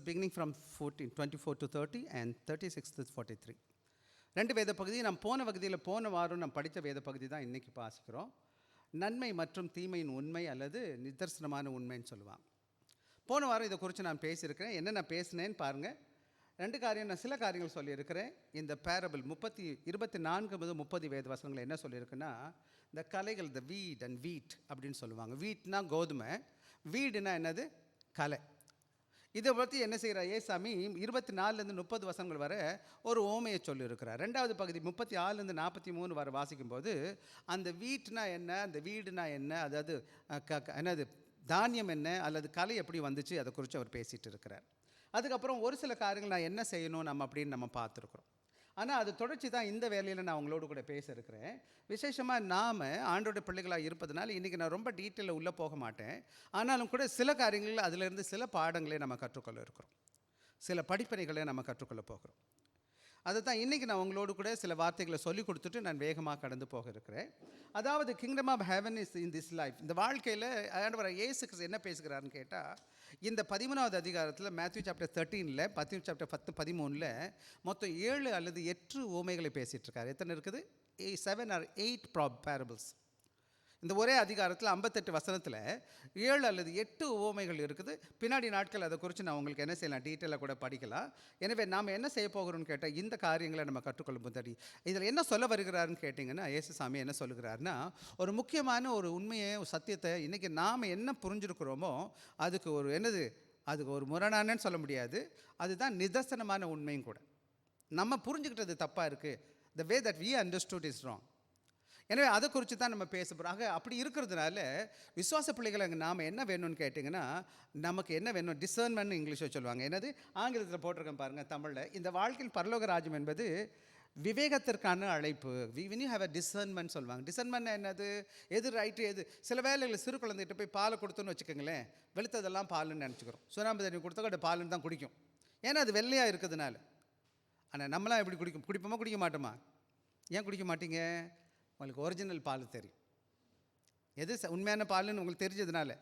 beginning from 24 to 30 and 36 to 43. ரெண்டு வேத பகுதி நாம் போன வாரம் நாம் படித்த வேத பகுதி தான் இன்றைக்கி வாசிக்கிறோம். நன்மை மற்றும் தீமையின் உண்மை அல்லது நிதர்சனமான உண்மைன்னு சொல்லுவாங்க. போன வாரம் இதை குறித்து நான் பேசியிருக்கிறேன். என்ன நான் பேசினேன்னு பாருங்கள். நான் சில காரியங்கள் சொல்லியிருக்கிறேன். இந்த பேரபிள் 24 முதல் 30 வேத வசனங்கள் என்ன சொல்லியிருக்குன்னா, இந்த கலைகள், த வீட் அண்ட் வீட் அப்படின்னு சொல்லுவாங்க. வீட்னா கோதுமை, வீடுனா என்னது, கலை. இதை பற்றி என்ன செய்கிறார் ஏசாமி 24 30 வசனங்கள் வரை ஒரு ஓமையை சொல்லியிருக்கிறார். ரெண்டாவது பகுதி 36 43 வரை வாசிக்கும்போது அந்த வீட்னா என்ன, அந்த வீடுனா என்ன, அதாவது என்னது தானியம் என்ன அல்லது கலை எப்படி வந்துச்சு, அதை குறித்து அவர் பேசிகிட்டு இருக்கிறார். அதுக்கப்புறம் ஒரு சில காரியங்கள் நான் என்ன செய்யணும் அப்படின்னு நம்ம பார்த்துருக்குறோம். ஆனால் அது தொடர்ச்சி தான் இந்த வேலையில் நான் உங்களோடு கூட பேச இருக்கிறேன். விசேஷமாக நாம் ஆண்டோட பிள்ளைகளாக இருப்பதனால இன்றைக்கி நான் ரொம்ப டீட்டெயிலில் உள்ளே போக மாட்டேன். ஆனாலும் கூட சில காரியங்கள் அதிலிருந்து சில பாடங்களை நம்ம கற்றுக்கொள்ள இருக்கிறோம், சில படிப்பினைகளை நம்ம கற்றுக்கொள்ள போகிறோம். அதை தான் இன்றைக்கி நான் உங்களோடு கூட சில வார்த்தைகளை சொல்லிக் கொடுத்துட்டு நான் வேகமாக கடந்து போக இருக்கிறேன். அதாவது kingdom of heaven is in this life. இந்த வாழ்க்கையில் ஆண்டவர் இயேசு கிறிஸ்து என்ன பேசுகிறாருன்னு கேட்டால், இந்த 13வது அதிகாரத்தில் மேத்யூ சாப்டர் 13 மத்தேயு சாப்டர் 10-13 மொத்தம் 7 அல்லது 8 ஊமைகளை பேசிகிட்டு இருக்காரு. எத்தனை இருக்குது? 7 or 8 parables. இந்த ஒரே அதிகாரத்தில் 58 வசனத்தில் 7 அல்லது 8 உவமைகள் இருக்குது. பின்னாடி நாட்கள் அதை குறித்து நான் உங்களுக்கு என்ன செய்யலாம், டீட்டெயிலாக கூட படிக்கலாம். எனவே நாம் என்ன செய்ய போகிறோம்னு கேட்டால், இந்த காரியங்களை நம்ம கற்றுக்கொள்ளும் போது இதில் என்ன சொல்ல வருகிறாருன்னு கேட்டிங்கன்னா, இயேசுசாமி என்ன சொல்லுகிறாருன்னா, ஒரு முக்கியமான ஒரு உண்மையை, சத்தியத்தை இன்றைக்கி நாம் என்ன புரிஞ்சுருக்கிறோமோ அதுக்கு அதுக்கு ஒரு முரணானன்னு சொல்ல முடியாது, அதுதான் நிதர்சனமான உண்மையும் கூட. நம்ம புரிஞ்சுக்கிட்டது தப்பாக இருக்குது. the way that we understood is wrong. எனவே அதை குறித்து தான் நம்ம பேச போகிறோம். ஆக அப்படி இருக்கிறதுனால விசுவாச பிள்ளைகளை நாம் என்ன வேணும்னு கேட்டிங்கன்னா, நமக்கு என்ன வேணும், டிசர்ன்மெண்ட் இங்கிலீஷில் சொல்லுவாங்க. என்னது ஆங்கிலத்தில் போட்டிருக்கேன் பாருங்கள் தமிழில். இந்த வாழ்க்கையில் பரலோக ராஜ்யம் என்பது விவேகத்திற்கான அழைப்பு. when you have a discernment சொல்லுவாங்க. டிசர்ன்மெண்ட் என்னது, எது ரைட்டு, எது. சில வேலைகளில் சிறு குழந்தைகிட்ட போய் பாலை கொடுத்தோன்னு வச்சுக்கோங்களேன், வெளுத்ததெல்லாம் பாலுன்னு நினச்சிக்கிறோம். சுண்ணாம்பு தண்ணி கொடுத்தா கூட பாலுன்னு தான் குடிக்கும், ஏன்னா அது வெள்ளையாக இருக்கிறதுனால. ஆனால் நம்மளாம் எப்படி குடிப்போமா, குடிக்க மாட்டோமா? ஏன் குடிக்க மாட்டீங்க? உங்களுக்கு ஒரிஜினல் பால் தெரியும், எது உண்மையான பால்னு உங்களுக்கு தெரிஞ்சதுனால.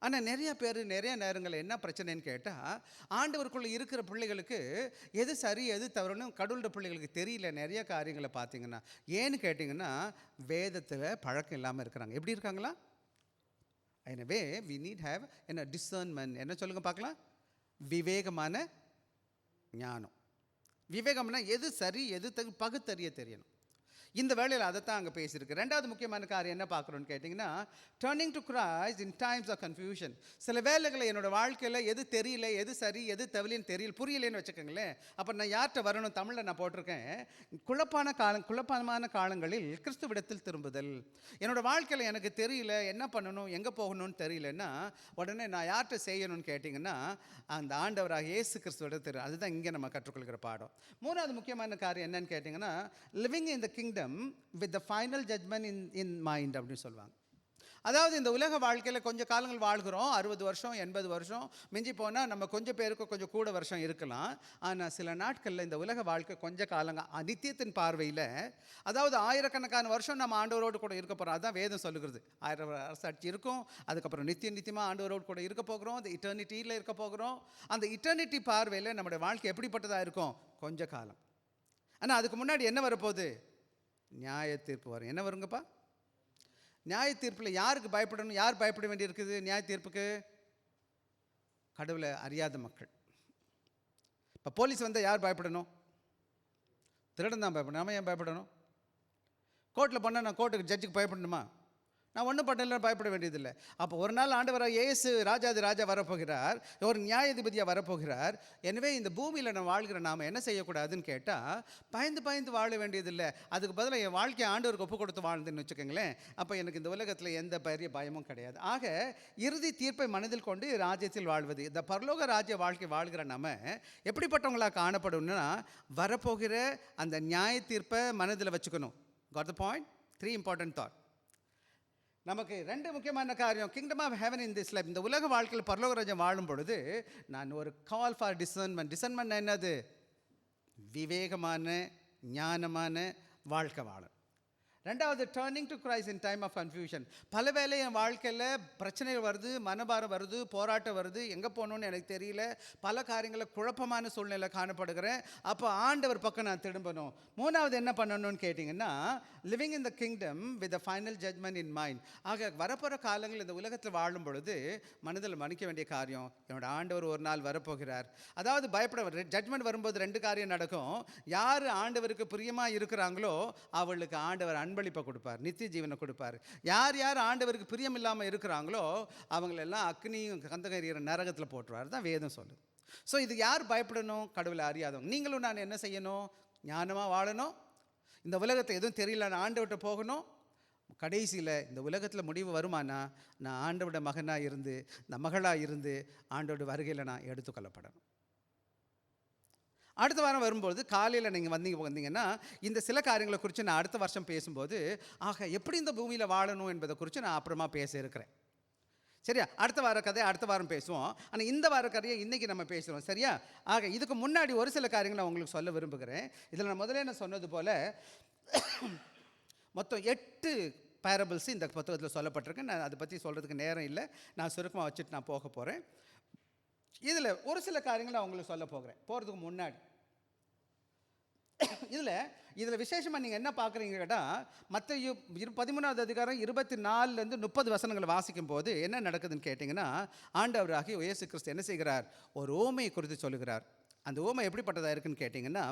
ஆனால் நிறைய பேர் நிறைய நேரங்களில் என்ன பிரச்சனைன்னு கேட்டால், ஆண்டவருக்குள்ளே இருக்கிற பிள்ளைகளுக்கு எது சரி எது தவறுன்னு கடவுளோட பிள்ளைகளுக்கு தெரியல. நிறைய காரியங்களை பார்த்தீங்கன்னா, ஏன்னு கேட்டிங்கன்னா, வேதத்தில் பழக்கம் இல்லாமல் இருக்கிறாங்க. எப்படி இருக்காங்களா? எனவே we need have என்ன discernment. என்ன சொல்லுங்க பார்க்கலாம்? விவேகமான ஞானம். விவேகம்னா எது சரி எது பகுத்தறிய தெரியணும். இந்த வேளையில் அதை தான் அங்கே பேசியிருக்கு. ரெண்டாவது முக்கியமான காரியம் என்ன பார்க்குறோன்னு கேட்டிங்கன்னா, turning to Christ in times of confusion. சில வேலைகளை என்னோடய வாழ்க்கையில் எது தெரியல, எது சரி எது தவிலின்னு புரியலேன்னு வச்சுக்கோங்களேன். அப்போ நான் யார்கிட்ட வரணும்? தமிழில் நான் போட்டிருக்கேன், குழப்பமான காலங்களில் கிறிஸ்துவிடத்தில் திரும்புதல். என்னோடய வாழ்க்கையில் எனக்கு தெரியல, என்ன பண்ணணும், எங்கே போகணும்னு தெரியலன்னா உடனே நான் யார்கிட்ட செய்யணும்னு கேட்டிங்கன்னா, அந்த ஆண்டவராக இயேசு கிறிஸ்துவிட தெரியும். அதுதான் இங்கே நம்ம கற்றுக்கொள்கிற பாடம். மூணாவது முக்கியமான காரியம் என்னன்னு கேட்டிங்கன்னா, living in the kingdom with the final judgment in mind அப்படின்னு சொல்லுவாங்க. அதாவது இந்த உலக வாழ்க்கையில் கொஞ்சம் காலங்கள் வாழ்கிறோம், 60 வருஷம் 80 வருஷம், மிஞ்சி போனால் நம்ம கொஞ்சம் பேருக்கு கொஞ்சம் கூட வருஷம் இருக்கலாம். ஆனால் சில நாட்களில் இந்த உலக வாழ்க்கை கொஞ்சம் காலங்க நித்தியத்தின் பார்வையில், அதாவது ஆயிரக்கணக்கான வருஷம் நம்ம ஆண்டவரோடு கூட இருக்க போகிறோம். அதுதான் வேதம் சொல்லுகிறது. 1000 வருஷம் இருக்கும், அதுக்கப்புறம் நித்தியமாக ஆண்டவரோடு கூட இருக்க போகிறோம், அந்த இட்டர்னிட்டியில் இருக்க போகிறோம். அந்த இட்டர்னிட்டி பார்வையில் நம்முடைய வாழ்க்கை எப்படிப்பட்டதாக இருக்கும்? கொஞ்ச காலம். ஆனால் அதுக்கு முன்னாடி என்ன வரப்போகுது? நியாய தீர்ப்பு வரும். என்ன வருங்கப்பா? நியாய தீர்ப்பில் யாருக்கு பயப்படணும், யார் பயப்பட வேண்டியிருக்குது? நியாய தீர்ப்புக்கு கடவுளை அறியாத மக்கள். இப்போ போலீஸ் வந்தால் யார் பயப்படணும்? திருடன் தான் பயப்படணும். நம்ம ஏன் பயப்படணும்? கோர்ட்டில் பண்ணால் நான் கோர்ட்டுக்கு ஜட்ஜுக்கு பயப்படணுமா? நான் ஒன்றும் பண்ணல, பயப்பட வேண்டியதில்லை. அப்போ ஒரு நாள் ஆண்டவராக இயேசு ராஜாதி ராஜா வரப்போகிறார், ஒரு நியாயாதிபதியாக வரப்போகிறார். எனவே இந்த பூமியில் நம்ம வாழ்கிற நாம் என்ன செய்யக்கூடாதுன்னு கேட்டால், பயந்து வாழ வேண்டியதில்லை. அதுக்கு பதிலாக என் வாழ்க்கையை ஆண்டவருக்கு ஒப்பு கொடுத்து வாழ்ந்துன்னு வச்சுக்கோங்களேன். அப்போ எனக்கு இந்த உலகத்தில் எந்த பெரிய பயமும் கிடையாது. ஆக இறுதி தீர்ப்பை மனதில் கொண்டு ராஜ்யத்தில் வாழ்வது. இந்த பரலோக ராஜ்ய வாழ்க்கை வாழ்கிற நம்ம எப்படிப்பட்டவங்களாக காணப்படும்னா, வரப்போகிற அந்த நியாய தீர்ப்பை மனதில் வச்சுக்கணும். Got the point? 3 important thought. நமக்கு 2 முக்கியமான காரியம். Kingdom of heaven in this life. இந்த உலக வாழ்க்கையில் பரலோக ராஜ்யம் வாழும் பொழுது நான் ஒரு கால் ஃபார் டிசர்ன்மெண்ட். டிசர்ன்மெண்ட் என்னது? விவேகமான ஞானமான வாழ்க்கை வாழும். ரெண்டாவது, turning to Christ in time of confusion. பல வேளை என் வாழ்க்கையில் பிரச்சனைகள் வருது, மனபாரம் வருது, போராட்டம் வருது, எங்கே போகணுன்னு எனக்கு தெரியல, பல காரியங்களில் குழப்பமான சூழ்நிலை காணப்படுகிறேன். அப்போ ஆண்டவர் பக்கம் நான் திரும்பணும். மூணாவது என்ன பண்ணணும்னு கேட்டிங்கன்னா, living in the kingdom with the final judgment in mind. ஆக வரப்போகிற காலங்கள் இந்த உலகத்தில் வாழும் பொழுது மனதில் மன்னிக்க வேண்டிய காரியம், என்னோட ஆண்டவர் ஒரு நாள் வரப்போகிறார். அதாவது பயப்பட, ஜட்மெண்ட் வரும்போது ரெண்டு காரியம் நடக்கும். யார் ஆண்டவருக்கு பிரியமாக இருக்கிறாங்களோ அவளுக்கு ஆண்டவர் அன்பளிப்பை கொடுப்பார், நித்திய ஜீவனை கொடுப்பார். யார் யார் ஆண்டவருக்கு பிரியம் இல்லாமல் இருக்கிறாங்களோ அவங்களெல்லாம் அக்னியும் கந்தகரிகிற நரகத்தில் போட்டுருவார் தான் வேதம் சொல்லுது. ஸோ இது யார் பயப்படணும்? கடவுளை அறியாதவங்க. நீங்களும் நான் என்ன செய்யணும்? ஞானமாக வாழணும். இந்த உலகத்தை எதுவும் தெரியல, நான் ஆண்டவர்கிட்ட போகணும். கடைசியில் இந்த உலகத்தில் முடிவு வருமானா நான் ஆண்டவோட மகனாக இருந்து, இந்த மகளாக இருந்து ஆண்டோட வருகையில் நான் எடுத்துக்கொள்ளப்படணும். அடுத்த வாரம் வரும்போது காலையில் நீங்கள் வந்தீங்கன்னா இந்த சில காரியங்களை குறித்து நான் அடுத்த வருஷம் பேசும்போது, ஆக எப்படி இந்த பூமியில் வாழணும் என்பதை குறித்து நான் அப்புறமா பேச இருக்கிறேன். சரியா? அடுத்த வார கதையை அடுத்த வாரம் பேசுவோம். ஆனால் இந்த வார கதையை இன்றைக்கி நம்ம பேசுகிறோம். சரியா? ஆக இதுக்கு முன்னாடி ஒரு சில காரியங்களை நான் உங்களுக்கு சொல்ல விரும்புகிறேன். இதில் நான் முதல்ல நான் சொன்னது போல் மொத்தம் 8 பேரபிள்ஸ் இந்த புத்தகத்தில் சொல்லப்பட்டிருக்கு. நான் அதை பற்றி சொல்கிறதுக்கு நேரம் இல்லை, நான் சுருக்கமாக வச்சுட்டு நான் போக போகிறேன். இதில் ஒரு சில காரியங்களை நான் உங்களுக்கு சொல்ல போகிறதுக்கு முன்னாடி இதில் விசேஷமாக நீங்கள் என்ன பார்க்குறீங்க கேட்டால், மத்தேயு 13வது அதிகாரம் 24லேருந்து 30 வசனங்களை வாசிக்கும் போது என்ன நடக்குதுன்னு கேட்டிங்கன்னா, ஆண்டவராகிய இயேசு கிறிஸ்து என்ன செய்கிறார்? ஒரு ஓமையை குறித்து சொல்லுகிறார். அந்த ஓமை எப்படிப்பட்டதாக இருக்குன்னு கேட்டிங்கன்னா,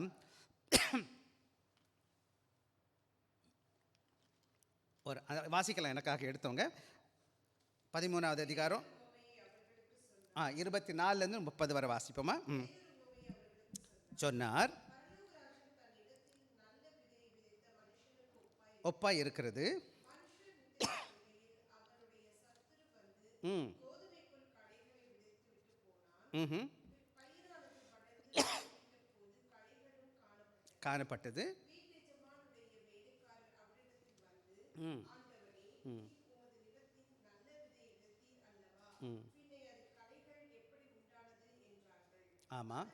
ஒரு வாசிக்கலாம் எனக்காக எடுத்தவங்க. 13வது அதிகாரம் 24லேருந்து 30 வரை வாசிப்போமா? சொன்னார், ஒப்பாய் இருக்கிறது. காணப்பட்டது. ஆமாம்.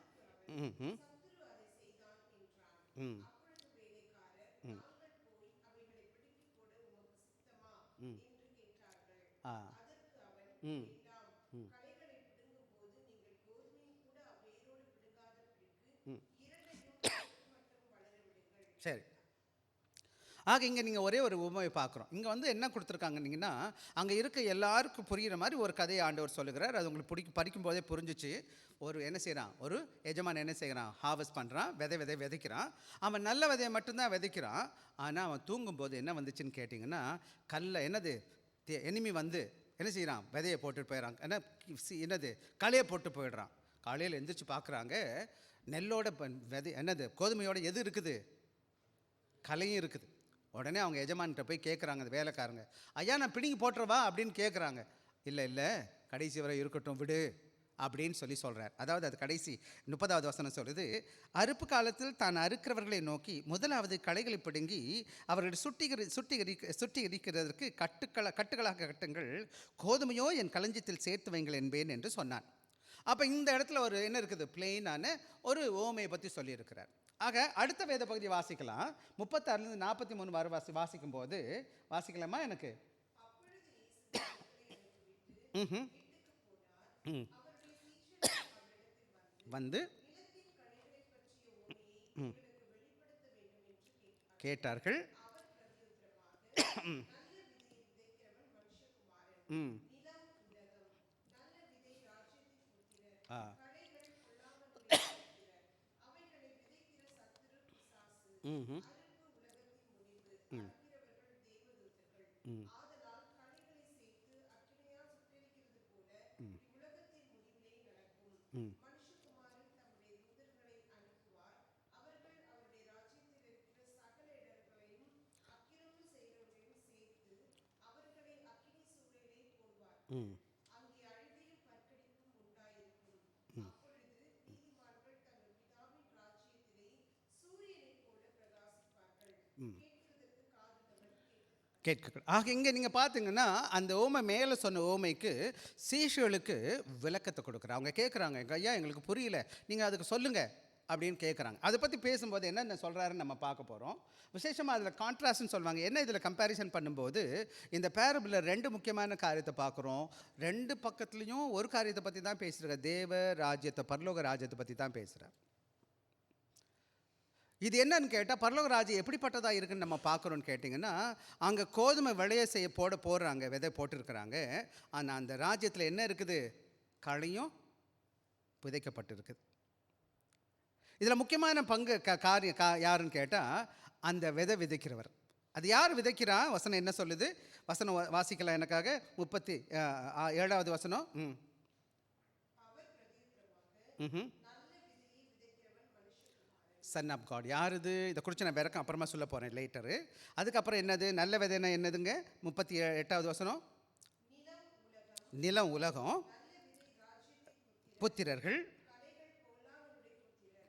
சரி. ஆக இங்கே நீங்கள் ஒரே ஒரு உவமையை பார்க்குறோம். இங்கே என்ன கொடுத்துருக்காங்கன்னீங்கன்னா, அங்கே இருக்க எல்லாருக்கும் புரிகிற மாதிரி ஒரு கதையை ஆண்டவர் சொல்லுகிறார். அது உங்களுக்கு படிக்கும்போதே புரிஞ்சிச்சு. ஒரு என்ன செய்கிறான்? ஒரு எஜமான் என்ன செய்கிறான்? ஹார்வெஸ்ட் பண்ணுறான், விதைக்கிறான். அவன் நல்ல விதையை மட்டும்தான் விதைக்கிறான். ஆனால் அவன் தூங்கும்போது என்ன வந்துச்சுன்னு கேட்டிங்கன்னா, என்னது எனிமி என்ன செய்கிறான்? விதையை போட்டுட்டு போயிடறான். என்னது களையை போட்டு போயிடுறான். காலையில் எந்திரிச்சு பார்க்குறாங்க, நெல்லோட என்னது கோதுமையோட எது இருக்குது? களையும் இருக்குது. உடனே அவங்க எஜமான்கிட்ட போய் கேட்குறாங்க, அந்த வேலைக்காரங்க, ஐயா நான் பிடுங்கி போட்டுறவா அப்படின்னு கேட்குறாங்க. இல்லை கடைசி வரை இருக்கட்டும் விடு அப்படின்னு சொல்கிறார். அதாவது அது கடைசி 30வது வசனம் சொல்லுது, அறுப்பு காலத்தில் தான் அறுக்கிறவர்களை நோக்கி முதலாவது களைகளை பிடுங்கி அவர்களை சுட்டிகரிக்கிறதற்கு கட்டுகளாக கட்டுங்கள், கோதுமையோ என் களஞ்சியத்தில் சேர்த்து வைங்கள் என்பேன் என்று சொன்னான். அப்போ இந்த இடத்துல ஒரு என்ன இருக்குது? பிளெயினான ஒரு ஓமையை பற்றி சொல்லியிருக்கிறார். ஆக அடுத்த வேத பகுதியை வாசிக்கலாம். 36லேருந்து 43 வரை வாசிக்கும் போது வாசிக்கலாமா? எனக்கு வந்து கேட்டார்கள். கேட்க. ஆக இங்கே நீங்கள் பார்த்தீங்கன்னா அந்த ஓமை மேலே சொன்ன ஓமைக்கு சீஷர்களுக்கு விளக்கத்தை கொடுக்குறாங்க. அவங்க கேட்குறாங்க, ஐயா எங்களுக்கு புரியல, நீங்கள் அதுக்கு சொல்லுங்கள் அப்படின்னு கேட்குறாங்க. அதை பற்றி பேசும்போது என்னென்ன சொல்கிறாருன்னு நம்ம பார்க்க போகிறோம். விசேஷமாக அதில் கான்ட்ராஸ்ட்னு சொல்லுவாங்க. என்ன இதில் கம்பேரிசன் பண்ணும்போது இந்த பேரபிளில் ரெண்டு முக்கியமான காரியத்தை பார்க்குறோம். ரெண்டு பக்கத்துலேயும் ஒரு காரியத்தை பற்றி தான் பேசுகிறார். தேவ ராஜ்யத்தை, பரலோக ராஜ்யத்தை பற்றி தான் பேசுகிறார். இது என்னன்னு கேட்டால், பரலோக ராஜ்யம் எப்படிப்பட்டதாக இருக்குன்னு நம்ம பார்க்குறோன்னு கேட்டிங்கன்னா, அங்கே கோதுமை விளைய போடுறாங்க, விதை போட்டிருக்கிறாங்க. ஆனால் அந்த ராஜ்யத்தில் என்ன இருக்குது? களையும் விதைக்கப்பட்டிருக்குது. இதில் முக்கியமான பங்கு காரியம் யாருன்னு கேட்டால், அந்த விதை விதைக்கிறவர். அது யார் விதைக்கிறா? வசனம் என்ன சொல்லுது? வசனம் வாசிக்கலாம் எனக்காக. 37வது வசனம். Son of God. யார் இது? இதை குறித்து நான் விளக்கம் அப்புறமா சொல்ல போகிறேன் லேட்டரு. அதுக்கப்புறம் என்னது? நல்ல விதைனா என்னதுங்க? 38வது வசனம். நிலம் உலகம், புத்திரர்கள்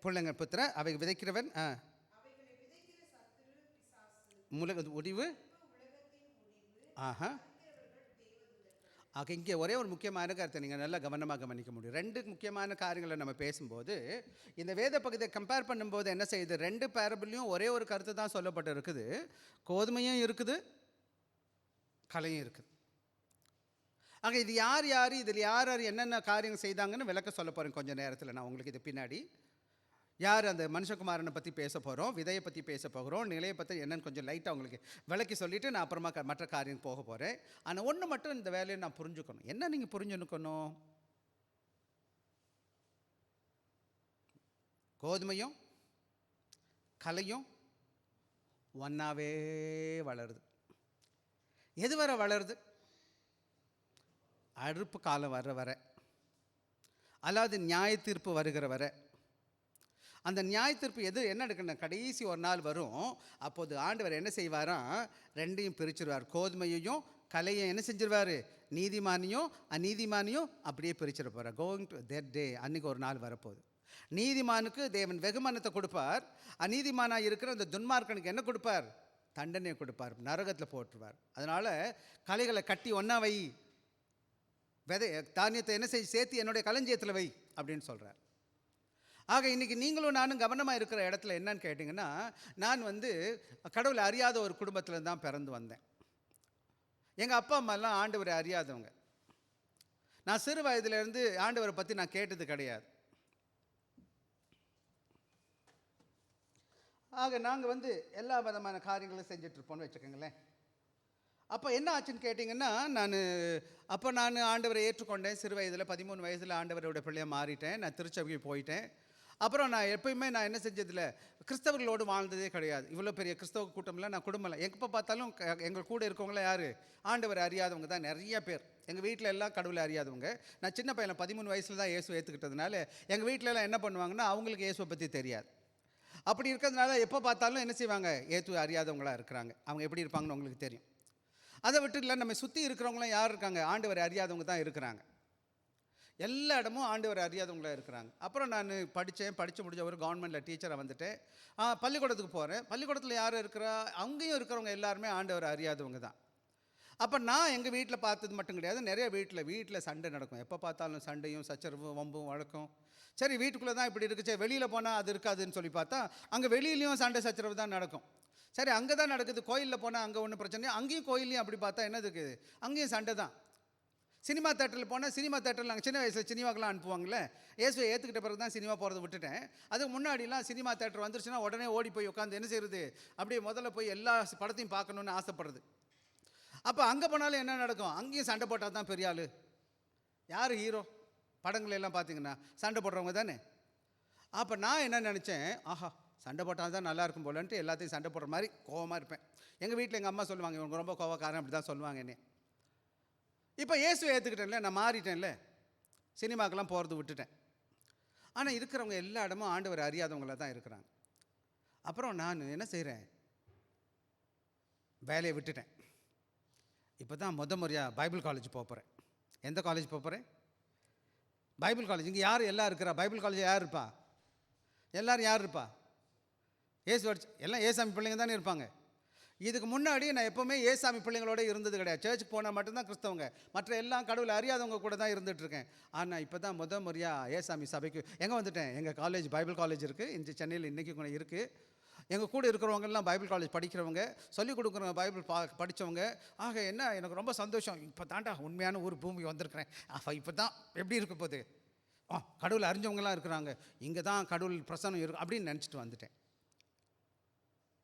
பிள்ளைங்க புத்திர, அவை விதைக்கிறவன் முடிவு. ஆஹா. ஆக இங்கே ஒரே ஒரு முக்கியமான கருத்தை நீங்கள் நல்லா கவனமாக கவனிக்க முடியும். ரெண்டு முக்கியமான காரியங்களை நம்ம பேசும்போது, இந்த வேத பகுதியை கம்பேர் பண்ணும்போது என்ன செய்யுது? ரெண்டு பேரபிள்லையும் ஒரே ஒரு கருத்து தான் சொல்லப்பட்டு இருக்குது. கோதுமையும் இருக்குது, களையும் இருக்குது. ஆக இது யார் யார், இதில் யார் யார் என்னென்ன காரியங்கள் செய்தாங்கன்னு விளக்க சொல்ல போகிறேன் கொஞ்சம் நேரத்தில். நான் உங்களுக்கு இது பின்னாடி யார் அந்த மனுஷகுமாரனை பற்றி பேச போகிறோம், விதையை பற்றி பேச போகிறோம், நிலையை பற்றி என்னென்னு கொஞ்சம் லைட்டாக உங்களுக்கு விளக்கி சொல்லிவிட்டு நான் அப்புறமா மற்ற காரியம் போக போகிறேன். ஆனால் ஒன்று மட்டும் இந்த வேலையை நான் புரிஞ்சுக்கணும். என்ன நீங்கள் புரிஞ்சுக்கணும்? கோதுமையும் கலையும் ஒன்றாவே வளருது. எது வர வளருது? அறுப்பு காலம் வர வர, அதாவது நியாய தீர்ப்பு வருகிற வர. அந்த நியாய தீர்ப்பு என்ன எடுக்கணும்? கடைசி ஒரு நாள் வரும். அப்போது ஆண்டவர் என்ன செய்வாராம்? ரெண்டையும் பிரிச்சிருவார். கோதுமையையும் கலையும் என்ன செஞ்சிருவார்? நீதிமானியும் அநீதிமானியும் அப்படியே பிரிச்சிட போகிறார். Going to that day. அன்றைக்கி ஒரு நாள் வரப்போகுது. நீதிமானுக்கு தேவன் வெகுமானத்தை கொடுப்பார். அநீதிமானாக இருக்கிற அந்த துன்மார்க்கனுக்கு என்ன கொடுப்பார்? தண்டனையை கொடுப்பார், நரகத்தில் போட்டுருவார். அதனால் கலைகளை கட்டி ஒன்றா வை, விதை தானியத்தை என்ன செய்ய சேர்த்து என்னுடைய களஞ்சியத்தில் வை அப்படின்னு சொல்கிறார். ஆக இன்றைக்கி நீங்களும் நானும் கவனமாக இருக்கிற இடத்துல என்னன்னு கேட்டிங்கன்னா, நான் கடவுளை அறியாத ஒரு குடும்பத்தில் தான் பிறந்து வந்தேன். எங்கள் அப்பா அம்மாலாம் ஆண்டவரை அறியாதவங்க. நான் சிறு வயதிலேருந்து ஆண்டவரை பற்றி நான் கேட்டது கிடையாது. ஆக நாங்கள் எல்லா விதமான காரியங்களும் செஞ்சிட்ருப்போம்னு வச்சுக்கோங்களேன். அப்போ என்ன ஆச்சுன்னு கேட்டிங்கன்னா, நான் ஆண்டவரை ஏற்றுக்கொண்டேன். சிறு வயதில் 13 வயதில் ஆண்டவரோட பிள்ளையாக மாறிட்டேன். நான் திருச்சபைக்கு போயிட்டேன். அப்புறம் நான் எப்பயுமே நான் என்ன செஞ்சதில்ல, கிறிஸ்தவர்களோடு வாழ்ந்ததே கிடையாது. இவ்வளோ பெரிய கிறிஸ்தவ கூட்டம்லாம் நான் குடும்பம்லாம் எப்போ பார்த்தாலும் எங்கள் கூட இருக்கவங்களாம் யார்? ஆண்டவரை அறியாதவங்க தான் நிறைய பேர். எங்கள் வீட்டில் எல்லாம் கடவுளை அறியாதவங்க. நான் சின்ன பையன் 13 வயசில் தான் இயேசுவை ஏற்றுக்கிட்டதுனால எங்கள் வீட்டிலலாம் என்ன பண்ணுவாங்கன்னா, அவங்களுக்கு இயேசுவை பற்றி தெரியாது. அப்படி இருக்கிறதுனால எப்போ பார்த்தாலும் என்ன செய்வாங்க? இயேசுவை அறியாதவங்களாக இருக்கிறாங்க. அவங்க எப்படி இருப்பாங்கன்னு உங்களுக்கு தெரியும். அதை விட்டு இல்லை, நம்ம சுற்றி இருக்கிறவங்களாம் யார் இருக்காங்க? ஆண்டவரை அறியாதவங்க தான் இருக்கிறாங்க. எல்லா இடமும் ஆண்டவரை அறியாதவங்களாக இருக்கிறாங்க. அப்புறம் நான் படித்து முடிஞ்ச ஒரு கவர்மெண்ட்டில் டீச்சராக வந்துட்டேன். பள்ளிக்கூடத்துக்கு போகிறேன். பள்ளிக்கூடத்தில் யார் இருக்கிறா? அங்கேயும் இருக்கிறவங்க எல்லாருமே ஆண்டவரை அறியாதவங்க தான். அப்போ நான் எங்கள் வீட்டில் பார்த்தது மட்டும் கிடையாது, நிறைய வீட்டில் சண்டை நடக்கும். எப்போ பார்த்தாலும் சண்டையும் சச்சரவும் வம்பும் வழக்கம். சரி, வீட்டுக்குள்ளே தான் இப்படி இருக்குச்சே, வெளியில் போனால் அது இருக்காதுன்னு சொல்லி பார்த்தா அங்கே வெளியிலையும் சண்டை சச்சரவு தான் நடக்கும். சரி, அங்கே தான் நடக்குது. கோயிலில் போனால் அங்கே ஒன்றும் பிரச்சனை, அங்கேயும் கோயிலையும் அப்படி பார்த்தா என்ன இருக்குது? அங்கேயும் சண்டை தான். சினிமா தேட்டரில் போனால் சினிமா தேட்டரில் நாங்கள் சின்ன வயசில் சினிமாக்கெலாம் அனுப்புவாங்களே. இயேசுவை ஏற்றுக்கிட்ட பிறகு தான் சினிமா போகிறத விட்டுட்டேன். அதுக்கு முன்னாடிலாம் சினிமா தேட்டர் வந்துருச்சுன்னா உடனே ஓடி போய் உட்காந்து என்ன செய்கிறது? அப்படியே முதல்ல போய் எல்லா படத்தையும் பார்க்கணுன்னு ஆசைப்படுறது. அப்போ அங்கே போனாலும் என்ன நடக்கும்? அங்கேயும் சண்டை போட்டால் தான் பெரிய ஆள். யார் ஹீரோ? படங்கள் எல்லாம் பார்த்தீங்கன்னா சண்டை போடுறவங்க தானே. அப்போ நான் என்ன நினச்சேன், ஆஹா சண்டை போட்டால் தான் நல்லாயிருக்கும் போலன்ட்டு எல்லாத்தையும் சண்டை போடுற மாதிரி கோவமாக இருப்பேன். எங்கள் வீட்டில் எங்கள் அம்மா சொல்லுவாங்க, இவங்க ரொம்ப கோவக்காரன், அப்படி தான் சொல்லுவாங்க என்ன. இப்போ இயேசுவை ஏற்றுக்கிட்டேன்ல, நான் மாறிட்டேன்ல, சினிமாக்கெல்லாம் போகிறது விட்டுட்டேன். ஆனால் இருக்கிறவங்க எல்லா இடமும் ஆண்டவர் அறியாதவங்களாக தான் இருக்கிறாங்க. அப்புறம் நான் என்ன செய்கிறேன்? வேலையை விட்டுட்டேன். இப்போ தான் முறையாக பைபிள் காலேஜ் போகிறேன். எந்த காலேஜ் போகிறேன்? Bible college. இங்கே யார் எல்லாம் இருக்கிறா? பைபிள் காலேஜ் யார் இருப்பா? எல்லோரும் யார் இருப்பா? ஏசு எல்லாம் ஏசாமி பிள்ளைங்க தானே இருப்பாங்க. இதுக்கு முன்னாடி நான் எப்போவுமே ஏசாமி பிள்ளைங்களோட இருந்தது கிடையாது. சர்ச்சுக்கு போனால் மட்டும்தான் கிறிஸ்தவங்க, மற்ற எல்லாம் கடவுளை அறியாதவங்க கூட தான் இருந்துகிட்ருக்கேன். ஆனால் இப்போ தான் முறையாக ஏசாமி சபைக்கு எங்கே வந்துட்டேன். எங்கள் காலேஜ் பைபிள் காலேஜ் இருக்குது, இந்த சென்னையில் இன்றைக்கி கூட இருக்குது. எங்கள் கூட இருக்கிறவங்கெல்லாம் பைபிள் காலேஜ் படிக்கிறவங்க, சொல்லிக் கொடுக்குறவங்க பைபிள் படித்தவங்க. ஆக என்ன எனக்கு ரொம்ப சந்தோஷம். இப்போ தாண்டா உண்மையான ஒரு பூமி வந்திருக்கிறேன். இப்போ தான் எப்படி இருக்க போகுது, கடவுள் அறிஞ்சவங்களாம் இருக்கிறாங்க, இங்கே தான் கடவுள் பிரசன்னம் இருக்கும் அப்படின்னு நினச்சிட்டு வந்துட்டேன்.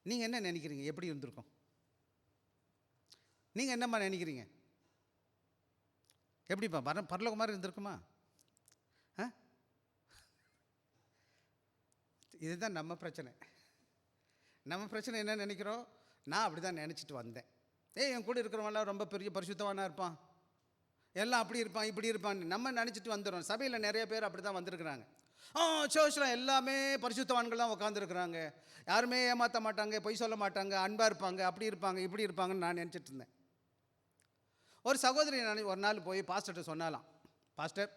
நீங்கள் என்ன நினைக்கிறீங்க? எப்படி இருந்திருக்கும்? நீங்கள் என்னம்மா நினைக்கிறீங்க? எப்படிப்பா பரலோக மாதிரி இருந்திருக்குமா? இதுதான் நம்ம பிரச்சனை. நம்ம பிரச்சனை என்ன நினைக்கிறோம்? நான் அப்படி தான் நினச்சிட்டு வந்தேன். என் கூட இருக்கிறவங்களாம் ரொம்ப பெரிய பரிசுத்தவானா இருப்பான், எல்லாம் அப்படி இருப்பான் இப்படி இருப்பான்னு நம்ம நினச்சிட்டு வந்துடுறோம். சபையில் நிறைய பேர் அப்படி தான் வந்திருக்கிறாங்க. சர்ச்சில் எல்லாமே பரிசுத்தவான்கள் தான் உட்காந்துருக்குறாங்க, யாருமே ஏமாற்ற மாட்டாங்க, பொய் சொல்ல மாட்டாங்க, அன்பாக இருப்பாங்க, அப்படி இருப்பாங்க இப்படி இருப்பாங்கன்னு நான் நினச்சிட்டு இருந்தேன். ஒரு சகோதரி நான் ஒரு நாள் போய் பாஸ்டர்கிட்ட சொன்னாலாம், பாஸ்டர்